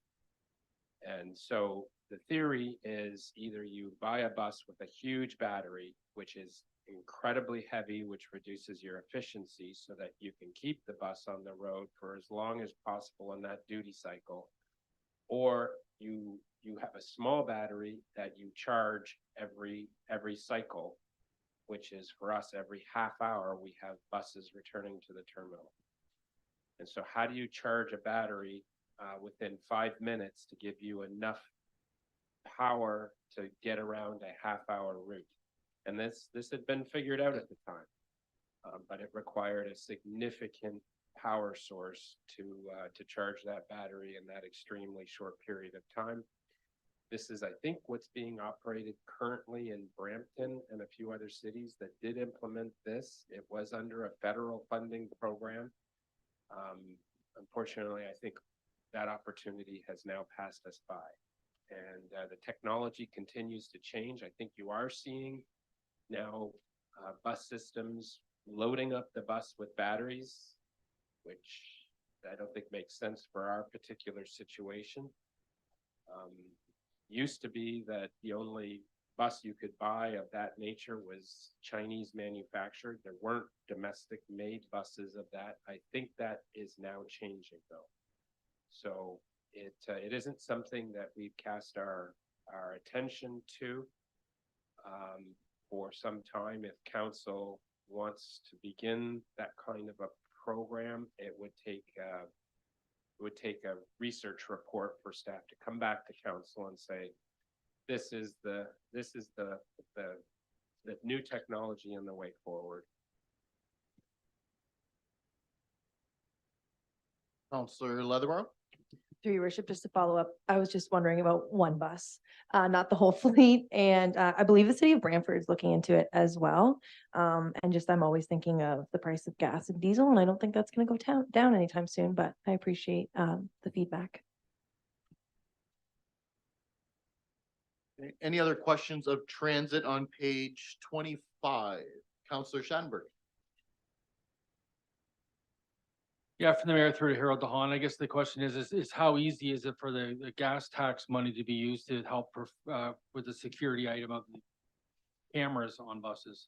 [SPEAKER 10] And so the theory is either you buy a bus with a huge battery, which is incredibly heavy, which reduces your efficiency so that you can keep the bus on the road for as long as possible in that duty cycle. Or you have a small battery that you charge every cycle, which is for us every half hour we have buses returning to the terminal. And so how do you charge a battery within 5 minutes to give you enough power to get around a half-hour route? And this had been figured out at the time, but it required a significant power source to charge that battery in that extremely short period of time. This is, I think, what's being operated currently in Brampton and a few other cities that did implement this. It was under a federal funding program. Unfortunately, I think that opportunity has now passed us by. And the technology continues to change. I think you are seeing now bus systems loading up the bus with batteries, which I don't think makes sense for our particular situation. Used to be that the only bus you could buy of that nature was Chinese manufactured. There weren't domestic made buses of that. I think that is now changing though. So it isn't something that we've cast our attention to for some time. If council wants to begin that kind of a program, it would take a research report for staff to come back to council and say, this is the new technology and the way forward.
[SPEAKER 1] Councillor Leatherborough?
[SPEAKER 8] Through your worship, just to follow up, I was just wondering about one bus, not the whole fleet. And I believe the city of Brantford is looking into it as well. And just, I'm always thinking of the price of gas and diesel, and I don't think that's going to go down anytime soon, but I appreciate the feedback.
[SPEAKER 1] Any other questions of transit on page 25? Councillor Shanberg?
[SPEAKER 2] Yeah, from the mayor through to Harold DeHaan, I guess the question is how easy is it for the gas tax money to be used to help with the security item of the cameras on buses?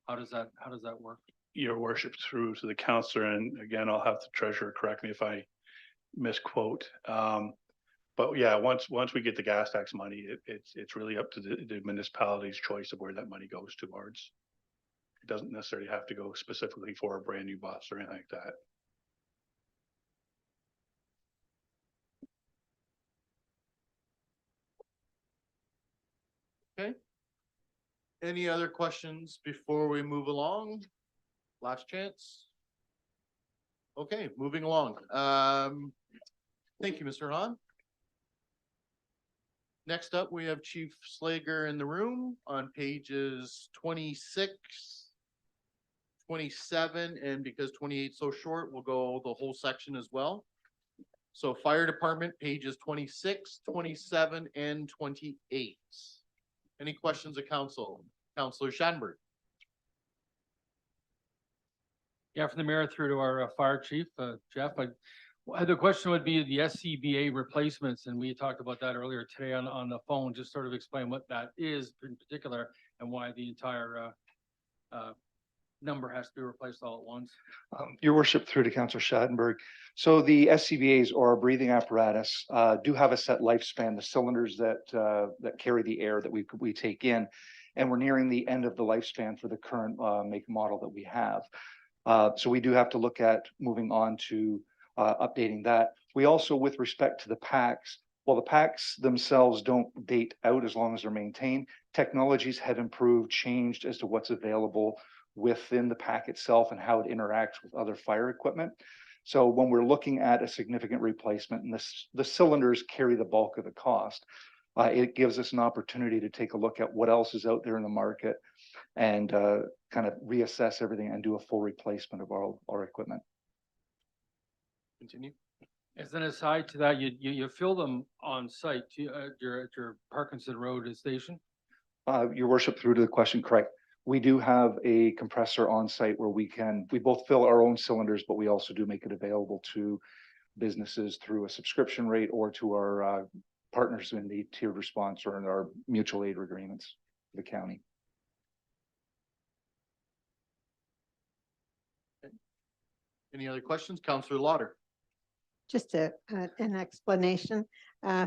[SPEAKER 2] How does that work?
[SPEAKER 7] Your worship, through to the councillor, and again, I'll have the treasurer correct me if I misquote. But yeah, once we get the gas tax money, it's really up to the municipality's choice of where that money goes towards. It doesn't necessarily have to go specifically for a brand new bus or anything like that.
[SPEAKER 1] Okay. Any other questions before we move along? Last chance. Okay, moving along. Thank you, Mr. Hahn. Next up, we have Chief Slager in the room on pages 26, 27, and because 28 is so short, we'll go the whole section as well. So Fire Department, pages 26, 27, and 28. Any questions of council? Councillor Shanberg?
[SPEAKER 2] Yeah, from the mayor through to our fire chief, Jeff, the question would be the SCBA replacements, and we talked about that earlier today on the phone. Just sort of explain what that is in particular and why the entire number has to be replaced all at once.
[SPEAKER 11] Your worship, through to Councillor Schadenberg. So the SCBA's, or our breathing apparatus, do have a set lifespan, the cylinders that carry the air that we take in, and we're nearing the end of the lifespan for the current make model that we have. So we do have to look at moving on to updating that. We also, with respect to the packs, while the packs themselves don't date out as long as they're maintained, technologies have improved, changed as to what's available within the pack itself and how it interacts with other fire equipment. So when we're looking at a significant replacement, and the cylinders carry the bulk of the cost, it gives us an opportunity to take a look at what else is out there in the market and kind of reassess everything and do a full replacement of our equipment.
[SPEAKER 1] Continue.
[SPEAKER 2] As an aside to that, you fill them on site at your Parkinson Road station?
[SPEAKER 11] Your worship, through to the question, correct. We do have a compressor on site where we both fill our own cylinders, but we also do make it available to businesses through a subscription rate or to our partners in the tiered response or in our mutual aid agreements, for the county.
[SPEAKER 1] Any other questions? Councillor Lauder.
[SPEAKER 6] Just an explanation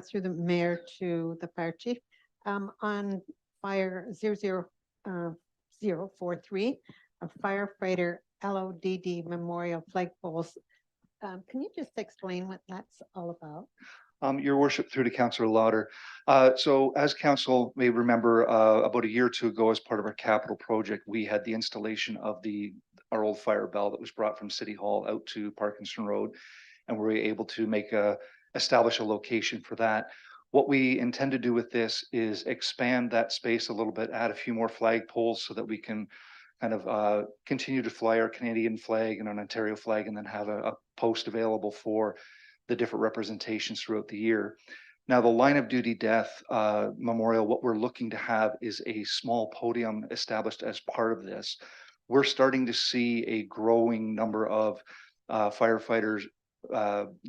[SPEAKER 6] through the mayor to the fire chief. On fire 00043, a firefighter LODD memorial flagpoles. Can you just explain what that's all about?
[SPEAKER 11] Your worship, through to Councillor Lauder. So as council may remember, about a year or two ago, as part of our capital project, we had the installation of our old fire bell that was brought from City Hall out to Parkinson Road. And we were able to establish a location for that. What we intend to do with this is expand that space a little bit, add a few more flag poles so that we can kind of continue to fly our Canadian flag and an Ontario flag, and then have a post available for the different representations throughout the year. Now, the line of duty death memorial, what we're looking to have is a small podium established as part of this. We're starting to see a growing number of firefighters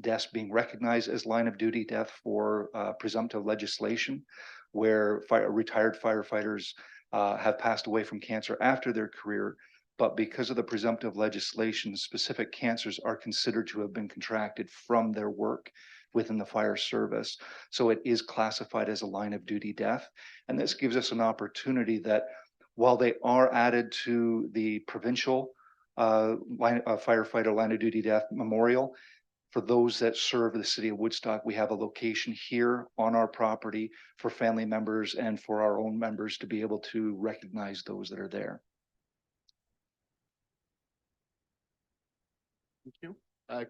[SPEAKER 11] deaths being recognized as line of duty death for presumptive legislation, where retired firefighters have passed away from cancer after their career, but because of the presumptive legislation, specific cancers are considered to have been contracted from their work within the fire service. So it is classified as a line of duty death. And this gives us an opportunity that while they are added to the provincial firefighter line of duty death memorial, for those that serve the city of Woodstock, we have a location here on our property for family members and for our own members to be able to recognize those that are there.
[SPEAKER 1] Thank you.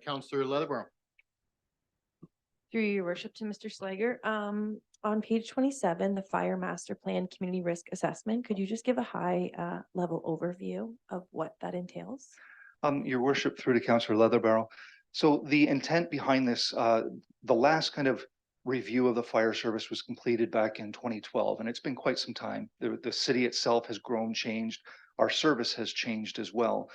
[SPEAKER 1] Councillor Leatherborough.
[SPEAKER 8] Through your worship to Mr. Slager, on page 27, the fire master plan community risk assessment, could you just give a high level overview of what that entails?
[SPEAKER 11] Your worship, through to Councillor Leatherborough. So the intent behind this, the last kind of review of the fire service was completed back in 2012, and it's been quite some time. The city itself has grown, changed. Our service has changed as well.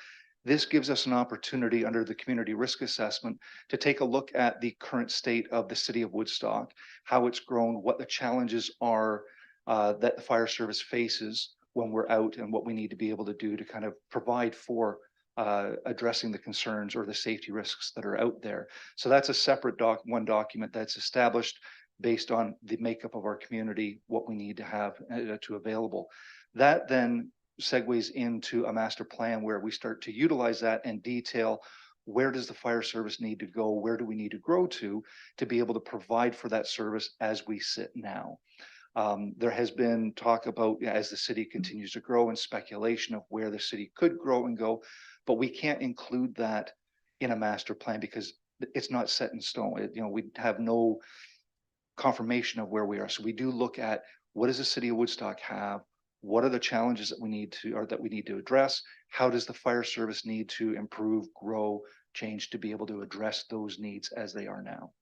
[SPEAKER 11] This gives us an opportunity under the community risk assessment to take a look at the current state of the city of Woodstock, how it's grown, what the challenges are that the fire service faces when we're out, and what we need to be able to do to kind of provide for addressing the concerns or the safety risks that are out there. So that's a separate one document that's established based on the makeup of our community, what we need to have to available. That then segues into a master plan where we start to utilize that and detail where does the fire service need to go, where do we need to grow to be able to provide for that service as we sit now. There has been talk about, as the city continues to grow, and speculation of where the city could grow and go, but we can't include that in a master plan because it's not set in stone. We have no confirmation of where we are. So we do look at what does the city of Woodstock have? What are the challenges that we need to address? How does the fire service need to improve, grow, change to be able to address those needs as they are now?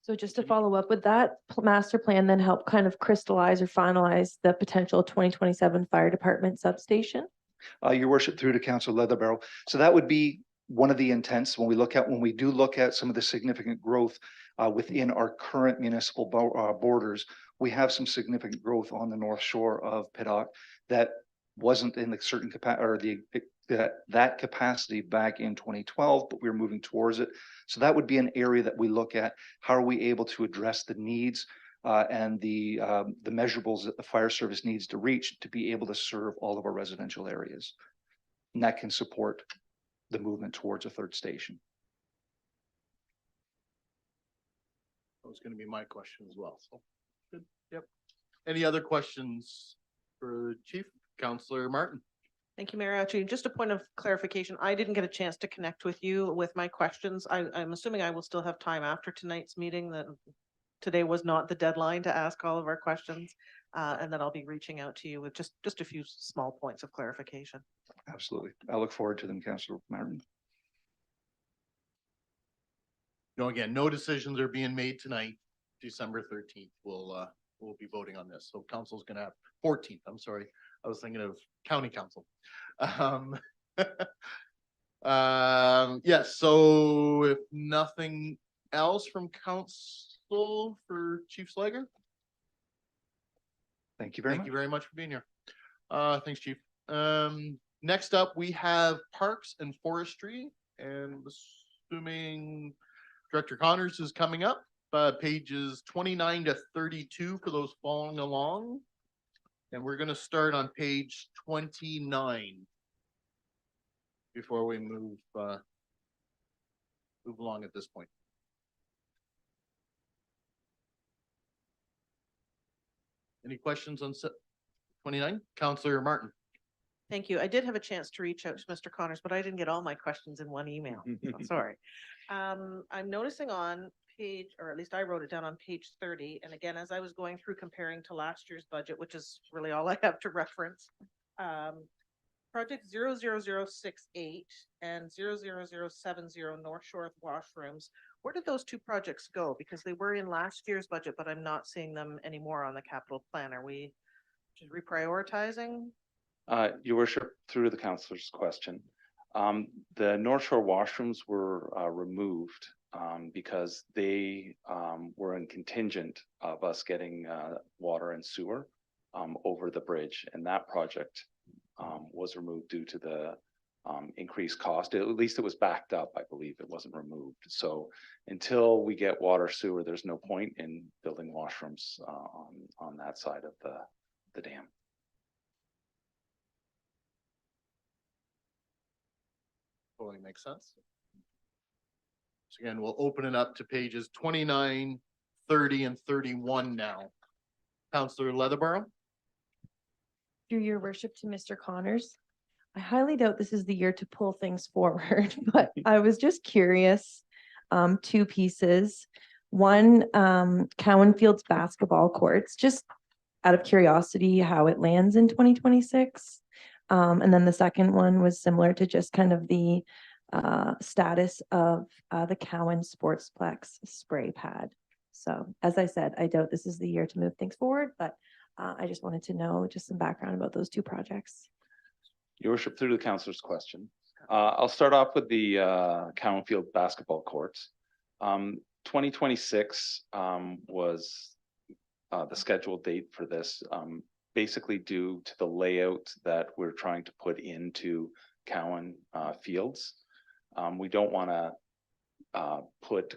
[SPEAKER 8] So just to follow up with that, master plan then help kind of crystallize or finalize the potential 2027 fire department substation?
[SPEAKER 11] Your worship, through to Councillor Leatherborough. So that would be one of the intents when we do look at some of the significant growth within our current municipal borders. We have some significant growth on the north shore of Piddock that wasn't in the certain capacity or that capacity back in 2012, but we're moving towards it. So that would be an area that we look at. How are we able to address the needs and the measurables that the fire service needs to reach to be able to serve all of our residential areas? And that can support the movement towards a third station.
[SPEAKER 1] That was going to be my question as well. So good. Yep. Any other questions for Chief? Councillor Martin.
[SPEAKER 4] Thank you, Mayor. Actually, just a point of clarification. I didn't get a chance to connect with you with my questions. I'm assuming I will still have time after tonight's meeting. That today was not the deadline to ask all of our questions, and that I'll be reaching out to you with just a few small points of clarification.
[SPEAKER 11] Absolutely. I look forward to them, Councillor Martin.
[SPEAKER 1] Again, no decisions are being made tonight. December 13th, we'll be voting on this. So council's going to have 14th. I'm sorry. I was thinking of county council. Yes, so if nothing else from council for Chief Slager?
[SPEAKER 11] Thank you very
[SPEAKER 1] Thank
[SPEAKER 11] much.
[SPEAKER 1] you very much for being here. Thanks, Chief. Next up, we have Parks and Forestry, and assuming Director Connors is coming up, pages 29 to 32 for those following along. And we're gonna start on page 29 before we move along at this point. Any questions on 29? Counselor Martin?
[SPEAKER 4] Thank you. I did have a chance to reach out to Mr. Connors, but I didn't get all my questions in one email. So sorry. I'm noticing on page, or at least I wrote it down on page 30. And again, as I was going through comparing to last year's budget, which is really all I have to reference, project 00068 and 00070 North Shore washrooms. Where did those two projects go? Because they were in last year's budget, but I'm not seeing them anymore on the capital plan. Are we just reprioritizing?
[SPEAKER 3] Your worship, through the councillor's question, the North Shore washrooms were removed because they were in contingent of us getting water and sewer over the bridge, and that project was removed due to the increased cost. At least it was backed up, I believe. It wasn't removed. So until we get water sewer, there's no point in building washrooms on that side of the dam.
[SPEAKER 1] Totally makes sense. So again, we'll open it up to pages 29, 30, and 31 now. Counselor Leatherborough?
[SPEAKER 8] Through your worship to Mr. Connors, I highly doubt this is the year to pull things forward, but I was just curious. Two pieces. One, Cowan Fields basketball courts, just out of curiosity, how it lands in 2026. And then the second one was similar to just kind of the status of the Cowan Sportsplex spray pad. So as I said, I doubt this is the year to move things forward, but I just wanted to know just some background about those two projects.
[SPEAKER 3] Your worship, through the councillor's question. I'll start off with the Cowan Field basketball courts. 2026 was the scheduled date for this, basically due to the layout that we're trying to put into Cowan Fields. We don't want to put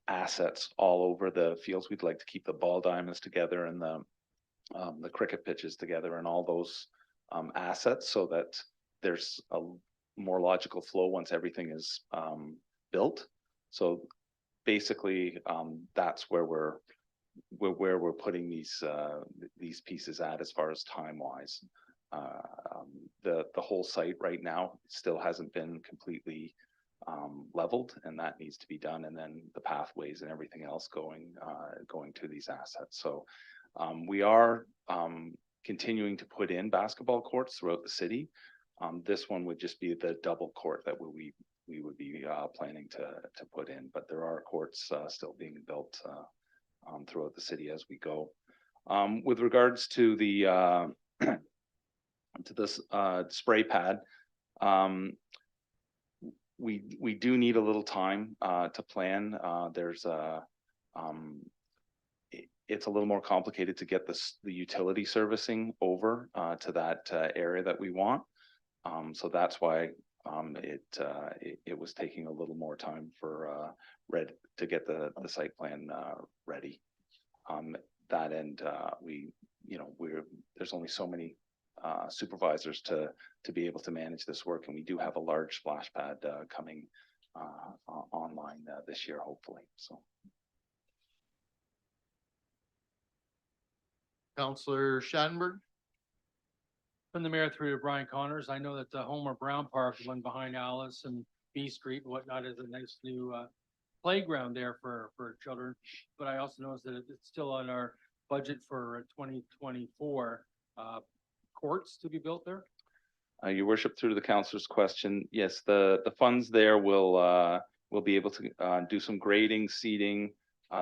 [SPEAKER 3] assets all over the fields. We'd like to keep the ball diamonds together and the cricket pitches together and all those assets, so that there's a more logical flow once everything is built. So basically, that's where we're putting these pieces at as far as time wise. The whole site right now still hasn't been completely leveled, and that needs to be done, and then the pathways and everything else going to these assets. So we are continuing to put in basketball courts throughout the city. This one would just be the double court that we would be planning to put in, but there are courts still being built throughout the city as we go. With regards to the to this spray pad, we do need a little time to plan. It's a little more complicated to get the utility servicing over to that area that we want. So that's why it was taking a little more time for Red to get the site plan ready. That end, there's only so many supervisors to be able to manage this work, and we do have a large splash pad coming online this year, hopefully. So,
[SPEAKER 1] Counselor Schadenberg?
[SPEAKER 2] From the mayor through to Brian Connors, I know that the Homer Brown Park, the one behind Alice and B Street and whatnot, is a nice new playground there for children. But I also noticed that it's still on our budget for 2024 courts to be built there.
[SPEAKER 3] Your worship, through the councillor's question, yes, the funds there will be able to do some grading, seeding.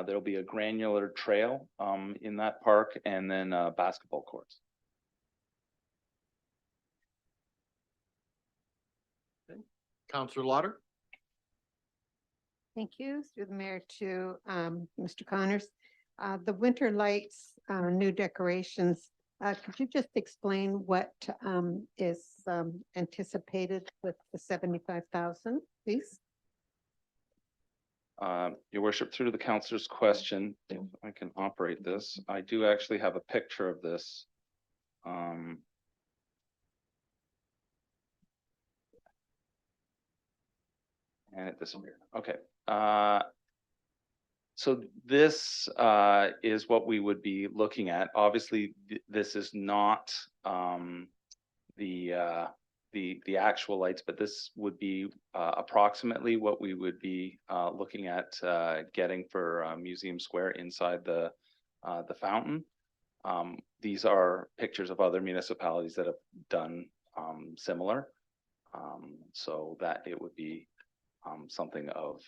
[SPEAKER 3] There'll be a granular trail in that park, and then basketball courts.
[SPEAKER 1] Counselor Lauder.
[SPEAKER 6] Thank you. Through the mayor to Mr. Connors. The winter lights, new decorations, could you just explain what is anticipated with the 75,000, please?
[SPEAKER 3] Your worship, through the councillor's question, if I can operate this, I do actually have a picture of this. And it disappeared. Okay. So this is what we would be looking at. Obviously, this is not the actual lights, but this would be approximately what we would be looking at getting for Museum Square inside the fountain. These are pictures of other municipalities that have done similar, so that it would be something of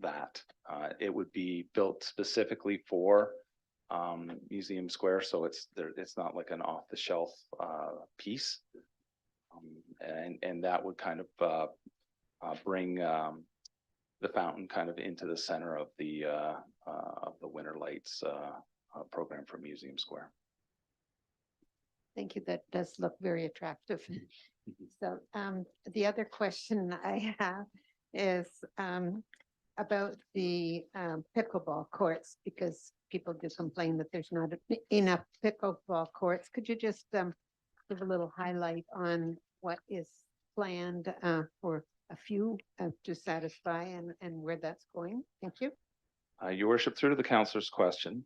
[SPEAKER 3] that. It would be built specifically for Museum Square, so it's not like an off-the-shelf piece. And that would kind of bring the fountain kind of into the center of the Winter Lights program for Museum Square.
[SPEAKER 6] Thank you. That does look very attractive. So the other question I have is about the pickleball courts, because people do complain that there's not enough pickleball courts. Could you just give a little highlight on what is planned for a few to satisfy and where that's going? Thank you.
[SPEAKER 3] Your worship, through to the councillor's question.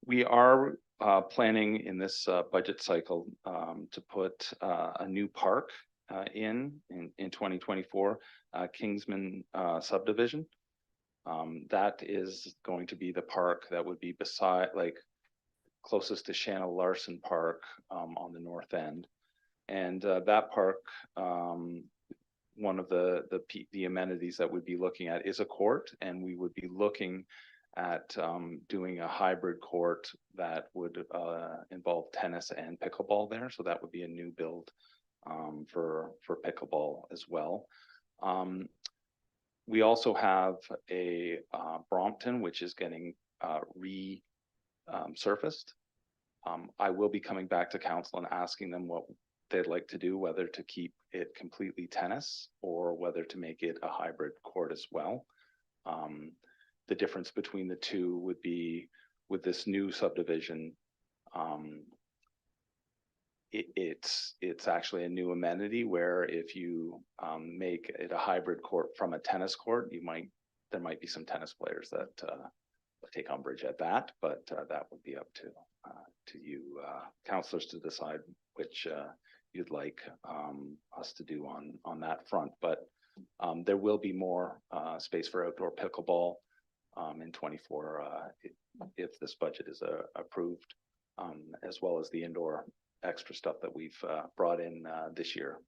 [SPEAKER 3] We are planning in this budget cycle to put a new park in 2024, Kingsman subdivision. That is going to be the park that would be beside, like, closest to Shanna Larson Park on the north end. And that park, one of the amenities that we'd be looking at is a court, and we would be looking at doing a hybrid court that would involve tennis and pickleball there. So that would be a new build for pickleball as well. We also have a Brompton, which is getting resurfaced. I will be coming back to council and asking them what they'd like to do, whether to keep it completely tennis or whether to make it a hybrid court as well. The difference between the two would be with this new subdivision, it's actually a new amenity where if you make it a hybrid court from a tennis court, there might be some tennis players that take umbrage at that, but that would be up to you councillors to decide which you'd like us to do on that front. But there will be more space for outdoor pickleball in 24 if this budget is approved, as well as the indoor extra stuff that we've brought in this year.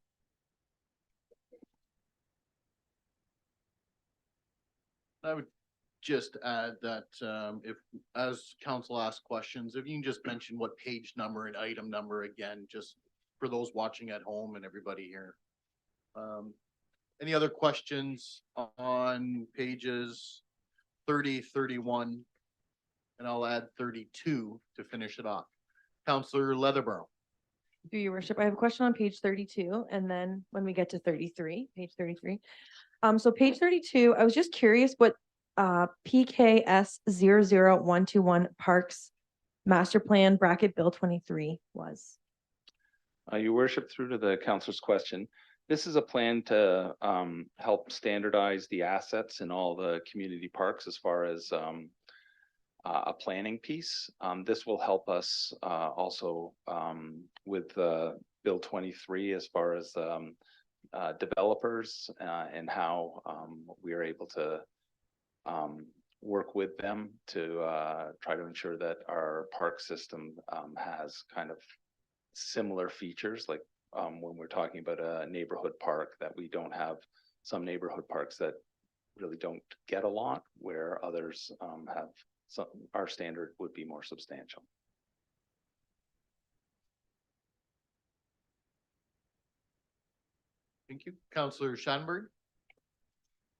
[SPEAKER 1] I would just add that if, as council asks questions, if you can just mention what page number and item number again, just for those watching at home and everybody here. Any other questions on pages 30, 31, and I'll add 32 to finish it off. Councillor Leatherborough.
[SPEAKER 8] Through your worship, I have a question on page 32, and then when we get to 33, page 33. So page 32, I was just curious what PKS 00121 Parks Master Plan bracket Bill 23 was.
[SPEAKER 3] Your worship, through to the councillor's question, this is a plan to help standardize the assets in all the community parks as far as a planning piece. This will help us also with Bill 23 as far as developers and how we are able to work with them to try to ensure that our park system has kind of similar features, like when we're talking about a neighborhood park, that we don't have some neighborhood parks that really don't get a lot, where others have some, our standard would be more substantial.
[SPEAKER 1] Thank you. Counselor Shanberg.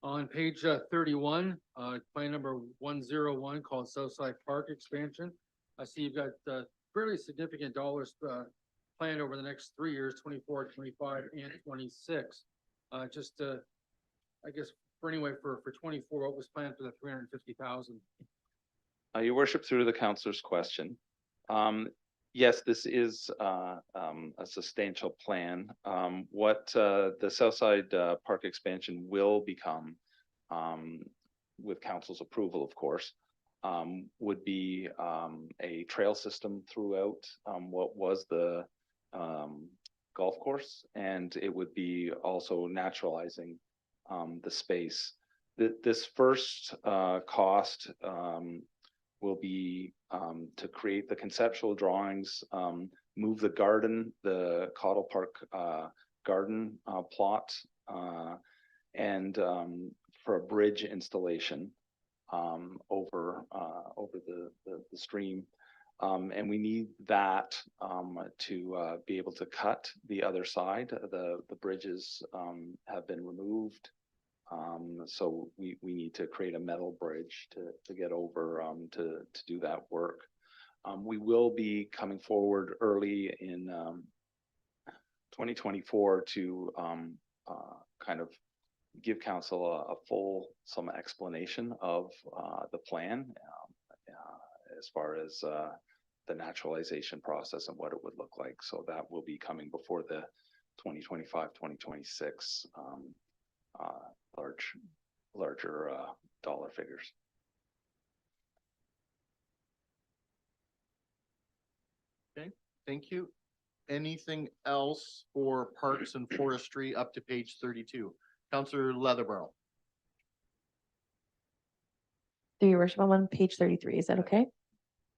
[SPEAKER 2] On page 31, plan number 101 called Southside Park Expansion. I see you've got fairly significant dollars planned over the next 3 years, 24, 25, and 26. Just I guess for anyway, for 24, what was planned for the 350,000?
[SPEAKER 3] Your worship, through the councillor's question. Yes, this is a substantial plan. What the Southside Park expansion will become, with council's approval, of course, would be a trail system throughout what was the golf course, and it would be also naturalizing the space. This first cost will be to create the conceptual drawings, move the garden, the Caudle Park garden plot, and for a bridge installation over the stream. And we need that to be able to cut the other side. The bridges have been removed. So we need to create a metal bridge to get over to do that work. We will be coming forward early in 2024 to kind of give council a fulsome explanation of the plan as far as the naturalization process and what it would look like. So that will be coming before the 2025-2026 larger dollar figures.
[SPEAKER 1] Okay, thank you. Anything else for Parks and Forestry up to page 32? Councillor Leatherborough.
[SPEAKER 8] Through your worship, I'm on page 33. Is that okay?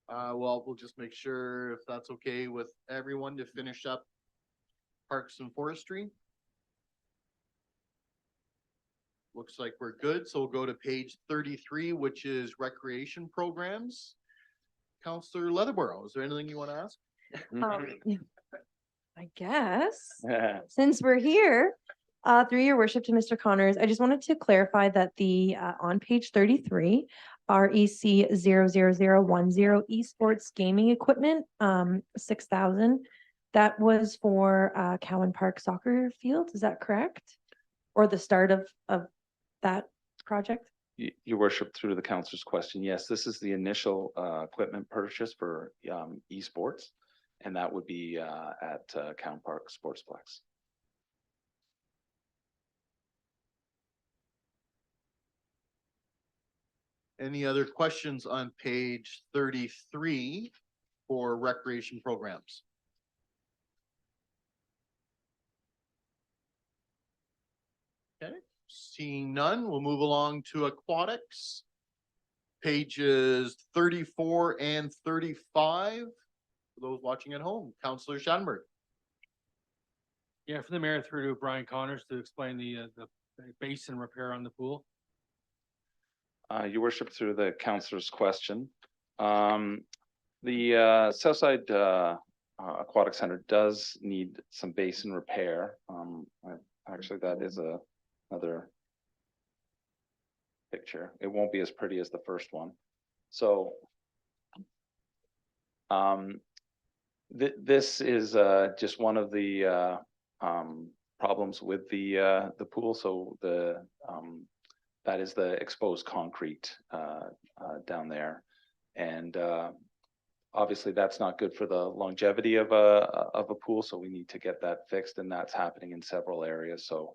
[SPEAKER 1] Well, we'll just make sure if that's okay with everyone to finish up Parks and Forestry. Looks like we're good. So we'll go to page 33, which is recreation programs. Councillor Leatherborough, is there anything you want to ask?
[SPEAKER 8] I guess, since we're here, through your worship to Mr. Connors, I just wanted to clarify that the on page 33, REC 00010 esports gaming equipment, 6,000. That was for Cowan Park soccer field. Is that correct? Or the start of that project?
[SPEAKER 3] Your worship, through the councillor's question, yes, this is the initial equipment purchase for esports, and that would be at Cowan Park Sportsplex.
[SPEAKER 1] Any other questions on page 33 for recreation programs? Okay, seeing none, we'll move along to aquatics. Pages 34 and 35. For those watching at home, Councillor Shanberg.
[SPEAKER 2] Yeah, for the mayor through to Brian Connors to explain the basin repair on the pool.
[SPEAKER 3] Your worship, through the councillor's question, the Southside Aquatic Center does need some basin repair. Actually, that is another picture. It won't be as pretty as the first one. So this is just one of the problems with the pool. So that is the exposed concrete down there, and obviously that's not good for the longevity of a pool. So we need to get that fixed, and that's happening in several areas. So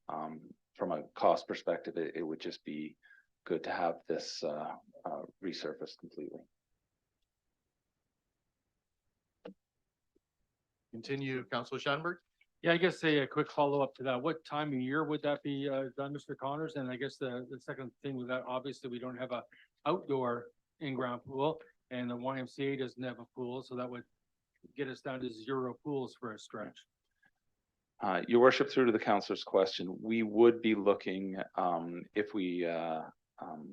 [SPEAKER 3] from a cost perspective, it would just be good to have this resurfaced completely.
[SPEAKER 1] Continue, Councillor Shanberg.
[SPEAKER 2] Yeah, I guess a quick follow-up to that. What time of year would that be done, Mr. Connors? And I guess the second thing with that, obviously, we don't have a outdoor in-ground pool, and the YMCA doesn't have a pool, so that would get us down to 0 pools for a stretch.
[SPEAKER 3] Your worship, through to the councillor's question, we would be looking, if we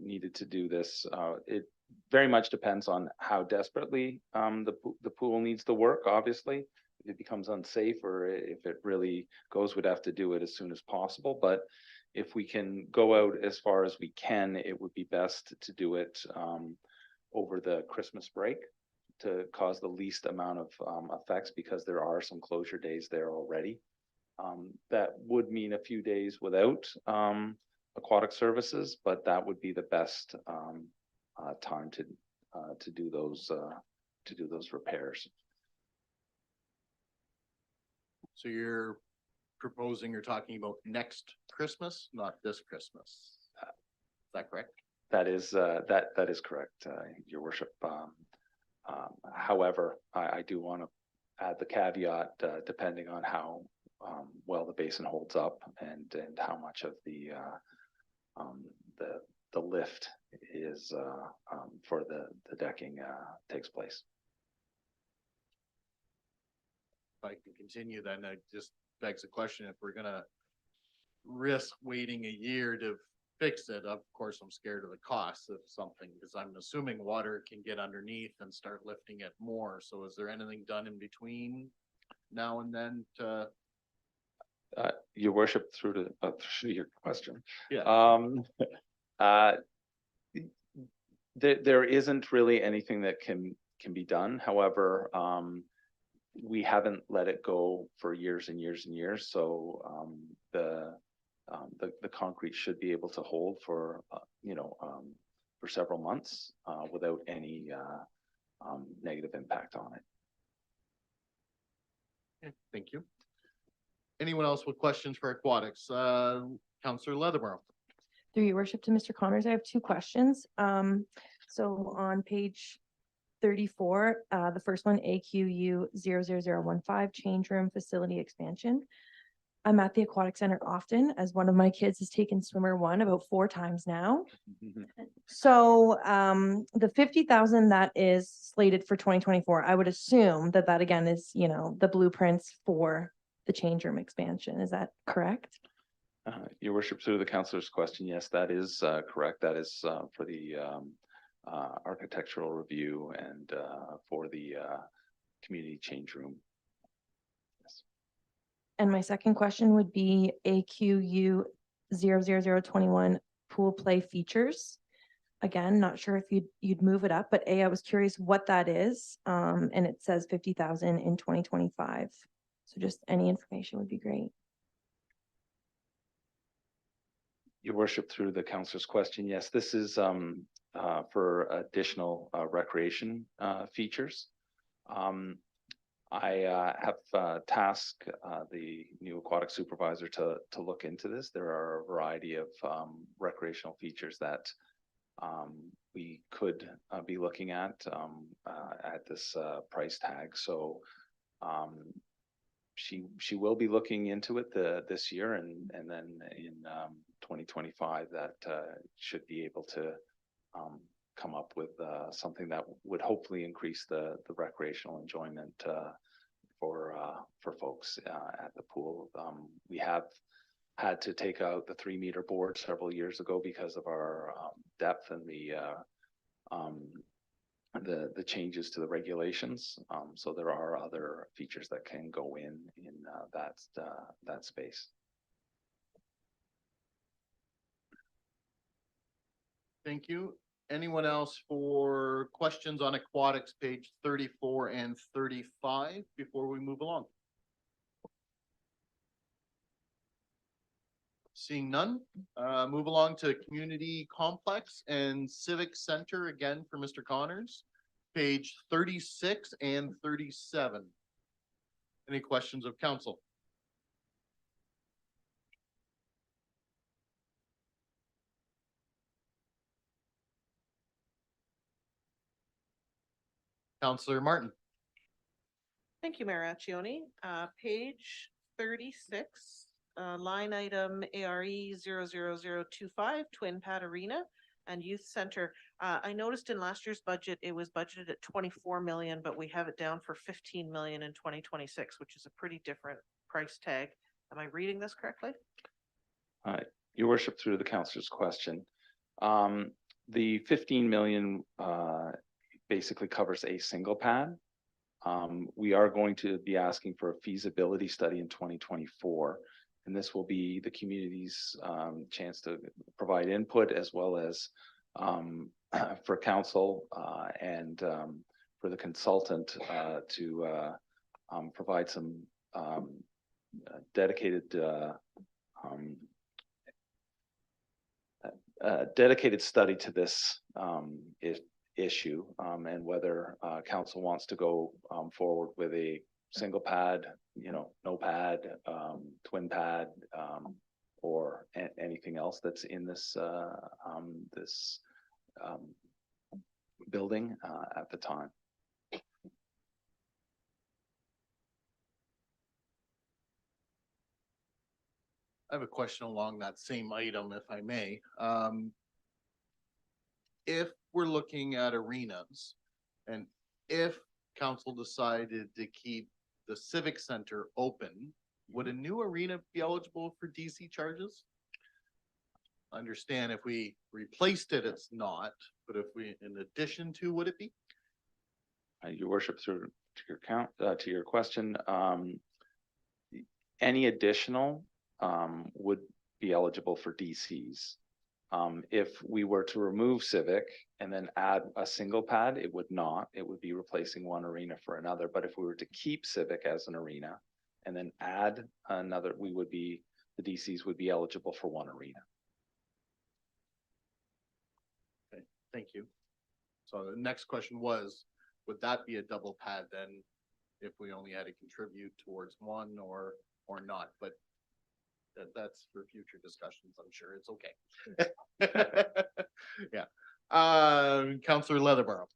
[SPEAKER 3] needed to do this, it very much depends on how desperately the pool needs the work, obviously. it becomes unsafe or if it really goes, we'd have to do it as soon as possible. But if we can go out as far as we can, it would be best to do it over the Christmas break to cause the least amount of effects, because there are some closure days there already. That would mean a few days without aquatic services, but that would be the best time to do those repairs.
[SPEAKER 1] So you're proposing, you're talking about next Christmas, not this Christmas. Is that correct?
[SPEAKER 3] That is correct, Your Worship. However, I do want to add the caveat, depending on how well the basin holds up and how much of the lift is for the decking takes place.
[SPEAKER 1] If I can continue, then it just begs the question, if we're gonna risk waiting a year to fix it, of course, I'm scared of the cost of something, because I'm assuming water can get underneath and start lifting it more. So is there anything done in between now and then to?
[SPEAKER 3] Your Worship, through to your question.
[SPEAKER 1] Yeah.
[SPEAKER 3] There isn't really anything that can be done. However, we haven't let it go for years and years and years. So the concrete should be able to hold for for several months without any negative impact on it.
[SPEAKER 1] Okay, thank you. Anyone else with questions for aquatics? Councillor Leatherborough.
[SPEAKER 8] Through your worship to Mr. Connors, I have two questions. So on page 34, the first one, AQU 00015, change room facility expansion. I'm at the aquatic center often, as one of my kids has taken swimmer 1 about 4 times now. So the 50,000 that is slated for 2024, I would assume that again is, the blueprints for the change room expansion. Is that correct?
[SPEAKER 3] Your Worship, through the councillor's question, yes, that is correct. That is for the architectural review and for the community change room. Yes.
[SPEAKER 8] And my second question would be AQU 00021 pool play features. Again, not sure if you'd move it up, but I was curious what that is. And it says 50,000 in 2025. So just any information would be great.
[SPEAKER 3] Your Worship, through the councillor's question, yes, this is for additional recreation features. I have tasked the new aquatic supervisor to look into this. There are a variety of recreational features that we could be looking at this price tag. So she will be looking into it this year, and then in 2025 that should be able to come up with something that would hopefully increase the recreational enjoyment for folks at the pool. We have had to take out the 3-meter board several years ago because of our depth and the changes to the regulations. So there are other features that can go in that space.
[SPEAKER 1] Thank you. Anyone else for questions on aquatics, page 34 and 35 before we move along? Seeing none, move along to community complex and civic center again for Mr. Connors, page 36 and 37. Any questions of council? Councillor Martin.
[SPEAKER 4] Thank you, Mayor Accioni. Page 36, line item ARE 00025, Twin Pad Arena and Youth Center. I noticed in last year's budget, it was budgeted at 24 million, but we have it down for 15 million in 2026, which is a pretty different price tag. Am I reading this correctly?
[SPEAKER 3] Your Worship, through the councillor's question, the 15 million basically covers a single pad. We are going to be asking for a feasibility study in 2024. And this will be the community's chance to provide input as well as for council and for the consultant to provide some dedicated dedicated study to this issue and whether council wants to go forward with a single pad, no pad, twin pad, or anything else that's in this building at the time.
[SPEAKER 1] I have a question along that same item, if I may. If we're looking at arenas and if council decided to keep the civic center open, would a new arena be eligible for DC charges? Understand if we replaced it, it's not, but if we, in addition to, would it be?
[SPEAKER 3] Your worship, through to your question, any additional would be eligible for DCs. If we were to remove civic and then add a single pad, it would not. It would be replacing one arena for another. But if we were to keep civic as an arena and then add another, the DCs would be eligible for one arena.
[SPEAKER 1] Okay, thank you. So the next question was, would that be a double pad then if we only had to contribute towards one or not? But that's for future discussions. I'm sure it's okay. Yeah. Councillor Leatherborough.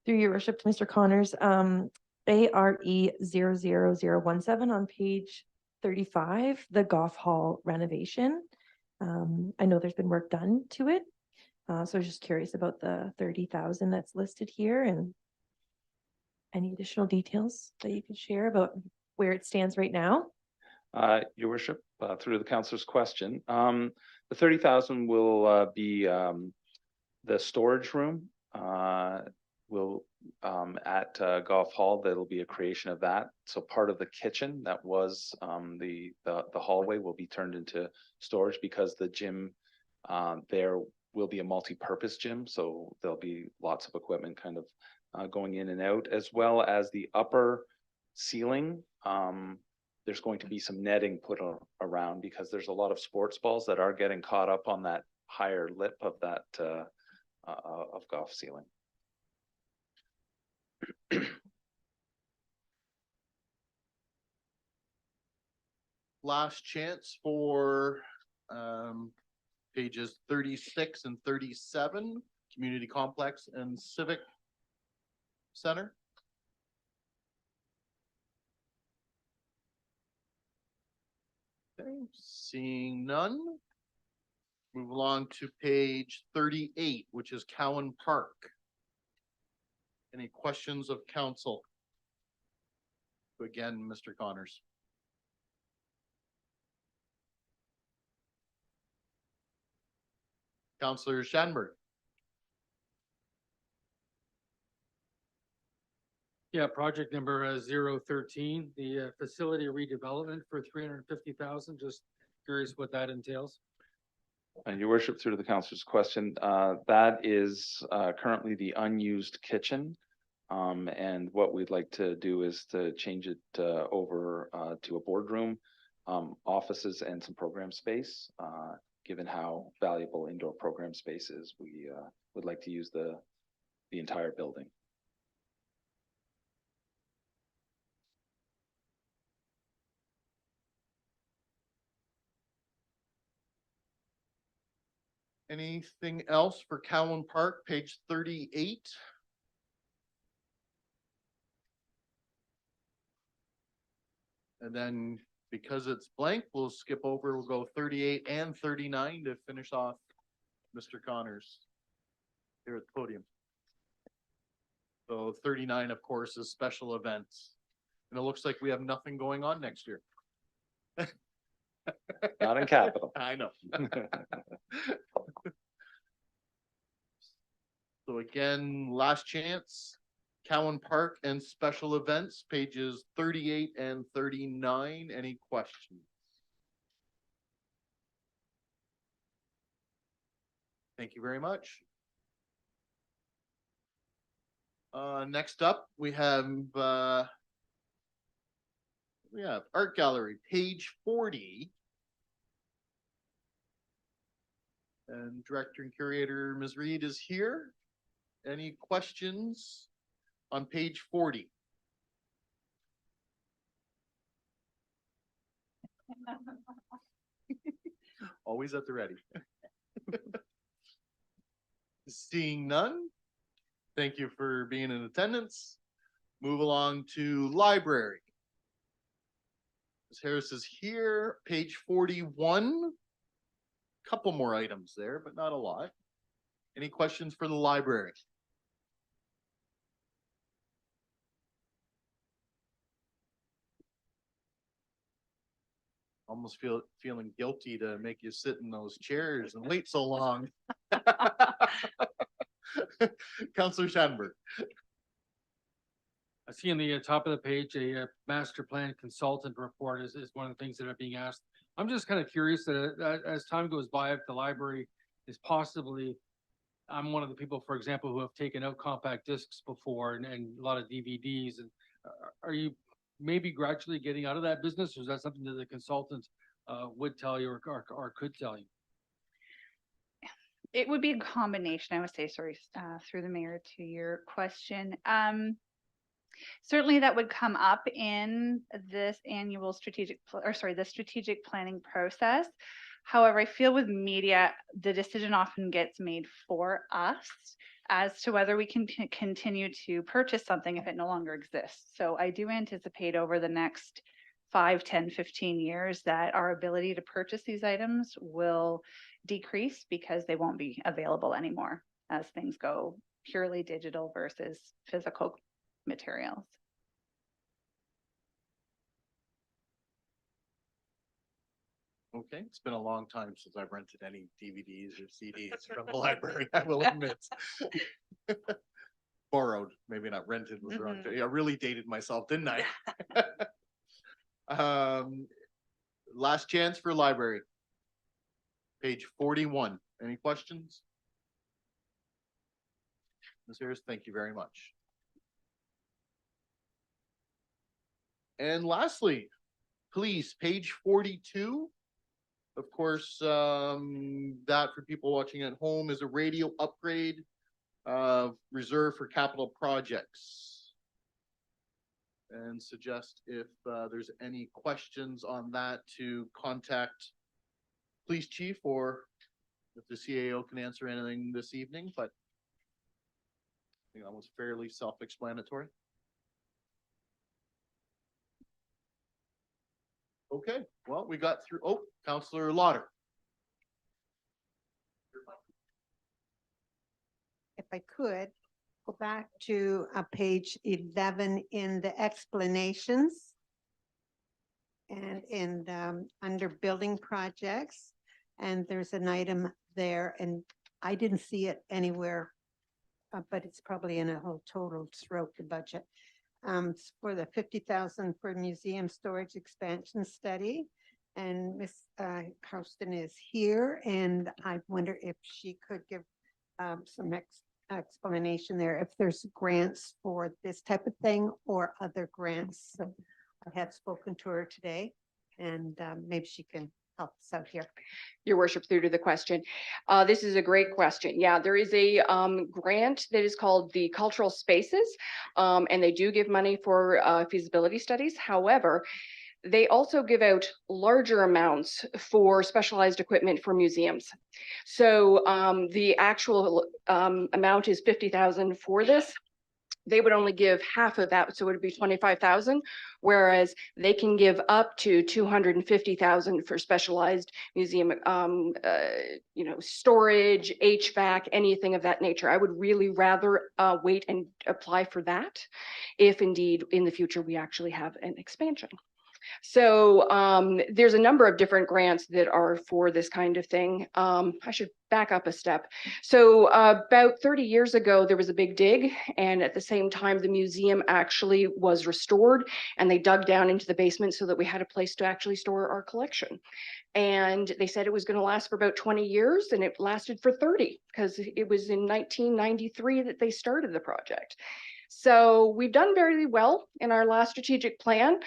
[SPEAKER 8] Through your worship to Mr. Connors, ARE 00017 on page 35, the golf hall renovation. I know there's been work done to it. So I was just curious about the 30,000 that's listed here and any additional details that you could share about where it stands right now.
[SPEAKER 3] Your worship, through the councillor's question, the 30,000 will be the storage room. Will at Golf Hall, that'll be a creation of that. So part of the kitchen that was the hallway will be turned into storage because the gym there will be a multi-purpose gym. So there'll be lots of equipment kind of going in and out, as well as the upper ceiling. There's going to be some netting put around because there's a lot of sports balls that are getting caught up on that higher lip of that of golf ceiling.
[SPEAKER 1] Last chance for pages 36 and 37, community complex and civic center. Okay, seeing none. Move along to page 38, which is Cowan Park. Any questions of council? Again, Mr. Connors. Councillor Schanberg.
[SPEAKER 2] Yeah, project number 013, the facility redevelopment for 350,000. Just curious what that entails.
[SPEAKER 3] And your worship, through the councillor's question, that is currently the unused kitchen. And what we'd like to do is to change it over to a boardroom, offices, and some program space. Given how valuable indoor program space is, we would like to use the entire building.
[SPEAKER 1] Anything else for Cowan Park, page 38? And then because it's blank, we'll skip over, we'll go 38 and 39 to finish off Mr. Connors here at the podium. So 39, of course, is special events. And it looks like we have nothing going on next year.
[SPEAKER 3] Not in capital.
[SPEAKER 1] I know. So again, last chance, Cowan Park and Special Events, pages 38 and 39. Any questions? Thank you very much. Next up, we have Art Gallery, page 40. And Director and Curator Ms. Reed is here. Any questions on page 40? Always at the ready. Seeing none, thank you for being in attendance. Move along to library. Ms. Harris is here, page 41. Couple more items there, but not a lot. Any questions for the library? Almost feeling guilty to make you sit in those chairs and wait so long. Councillor Schattenberg.
[SPEAKER 2] I see on the top of the page, a master plan consultant report is one of the things that are being asked. I'm just kind of curious that as time goes by, if the library is possibly, I'm one of the people, for example, who have taken out compact discs before and a lot of DVDs. And are you maybe gradually getting out of that business, or is that something that the consultant would tell you or could tell you?
[SPEAKER 12] It would be a combination, I would say, sorry, through the mayor to your question. Certainly that would come up in this annual the strategic planning process. However, I feel with media, the decision often gets made for us as to whether we can continue to purchase something if it no longer exists. So I do anticipate over the next 5, 10, 15 years that our ability to purchase these items will decrease because they won't be available anymore as things go purely digital versus physical materials.
[SPEAKER 1] Okay, it's been a long time since I've rented any DVDs or CDs from the library, I will admit. Borrowed, maybe not rented was wrong. I really dated myself, didn't I? Last chance for library. Page 41. Any questions? Ms. Harris, thank you very much. And lastly, police, page 42. Of course, that for people watching at home is a radio upgrade reserved for capital projects. And suggest if there's any questions on that to contact police chief, or if the CAO can answer anything this evening, but I think that was fairly self-explanatory. Okay, well, we got through, Councillor Lauder.
[SPEAKER 6] If I could go back to page 11 in the explanations and in under building projects, and there's an item there, and I didn't see it anywhere, but it's probably in a whole total throughout the budget. For the 50,000 for museum storage expansion study, and Miss Houston is here, and I wonder if she could give some explanation there, if there's grants for this type of thing or other grants. So I had spoken to her today, and maybe she can help us out here.
[SPEAKER 13] Your worship, through to the question. This is a great question. Yeah, there is a grant that is called the Cultural Spaces, and they do give money for feasibility studies. However, they also give out larger amounts for specialized equipment for museums. So the actual amount is 50,000 for this. They would only give half of that, so it would be 25,000, whereas they can give up to 250,000 for specialized museum, storage, HVAC, anything of that nature. I would really rather wait and apply for that if indeed in the future we actually have an expansion. So there's a number of different grants that are for this kind of thing. I should back up a step. So about 30 years ago, there was a big dig, and at the same time, the museum actually was restored, and they dug down into the basement so that we had a place to actually store our collection. And they said it was going to last for about 20 years, and it lasted for 30 because it was in 1993 that they started the project. So we've done very well in our last strategic plan.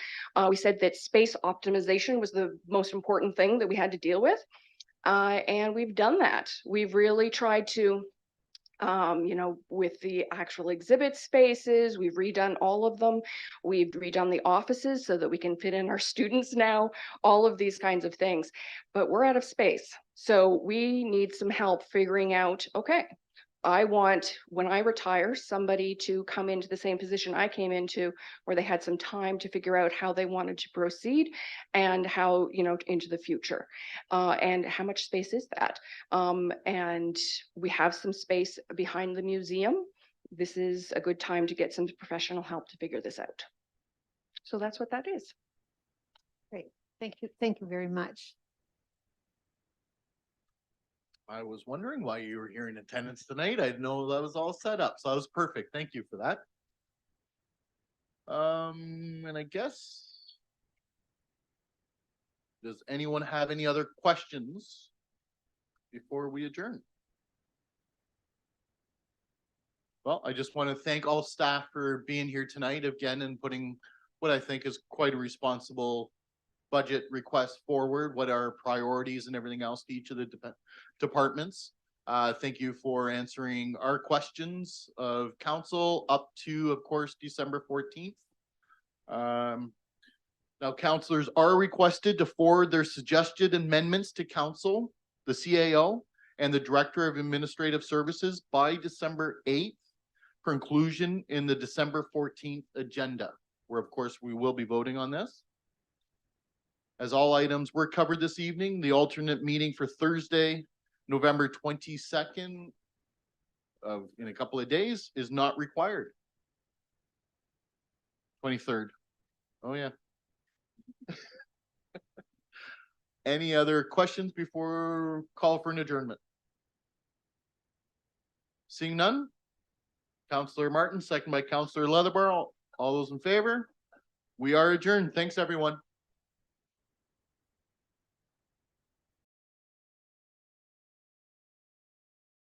[SPEAKER 13] We said that space optimization was the most important thing that we had to deal with. And we've done that. We've really tried to, with the actual exhibit spaces, we've redone all of them. We've redone the offices so that we can fit in our students now, all of these kinds of things. But we're out of space. So we need some help figuring out, okay, I want, when I retire, somebody to come into the same position I came into, where they had some time to figure out how they wanted to proceed and how, into the future. And how much space is that? And we have some space behind the museum. This is a good time to get some professional help to figure this out. So that's what that is.
[SPEAKER 6] Great. Thank you. Thank you very much.
[SPEAKER 1] I was wondering why you were here in attendance tonight. I didn't know that was all set up, so that was perfect. Thank you for that. And I guess, does anyone have any other questions before we adjourn? Well, I just want to thank all staff for being here tonight again and putting what I think is quite a responsible budget request forward, what are priorities and everything else to each of the departments. Thank you for answering our questions of council up to, of course, December 14th. Now, councilors are requested to forward their suggested amendments to council, the CAO, and the Director of Administrative Services by December 8th for inclusion in the December 14th agenda, where, of course, we will be voting on this. As all items were covered this evening, the alternate meeting for Thursday, November 22nd, in a couple of days, is not required. 23rd. Oh, yeah. Any other questions before call for an adjournment? Seeing none? Councillor Martin, second by Councillor Leatherborough. All those in favor? We are adjourned. Thanks, everyone.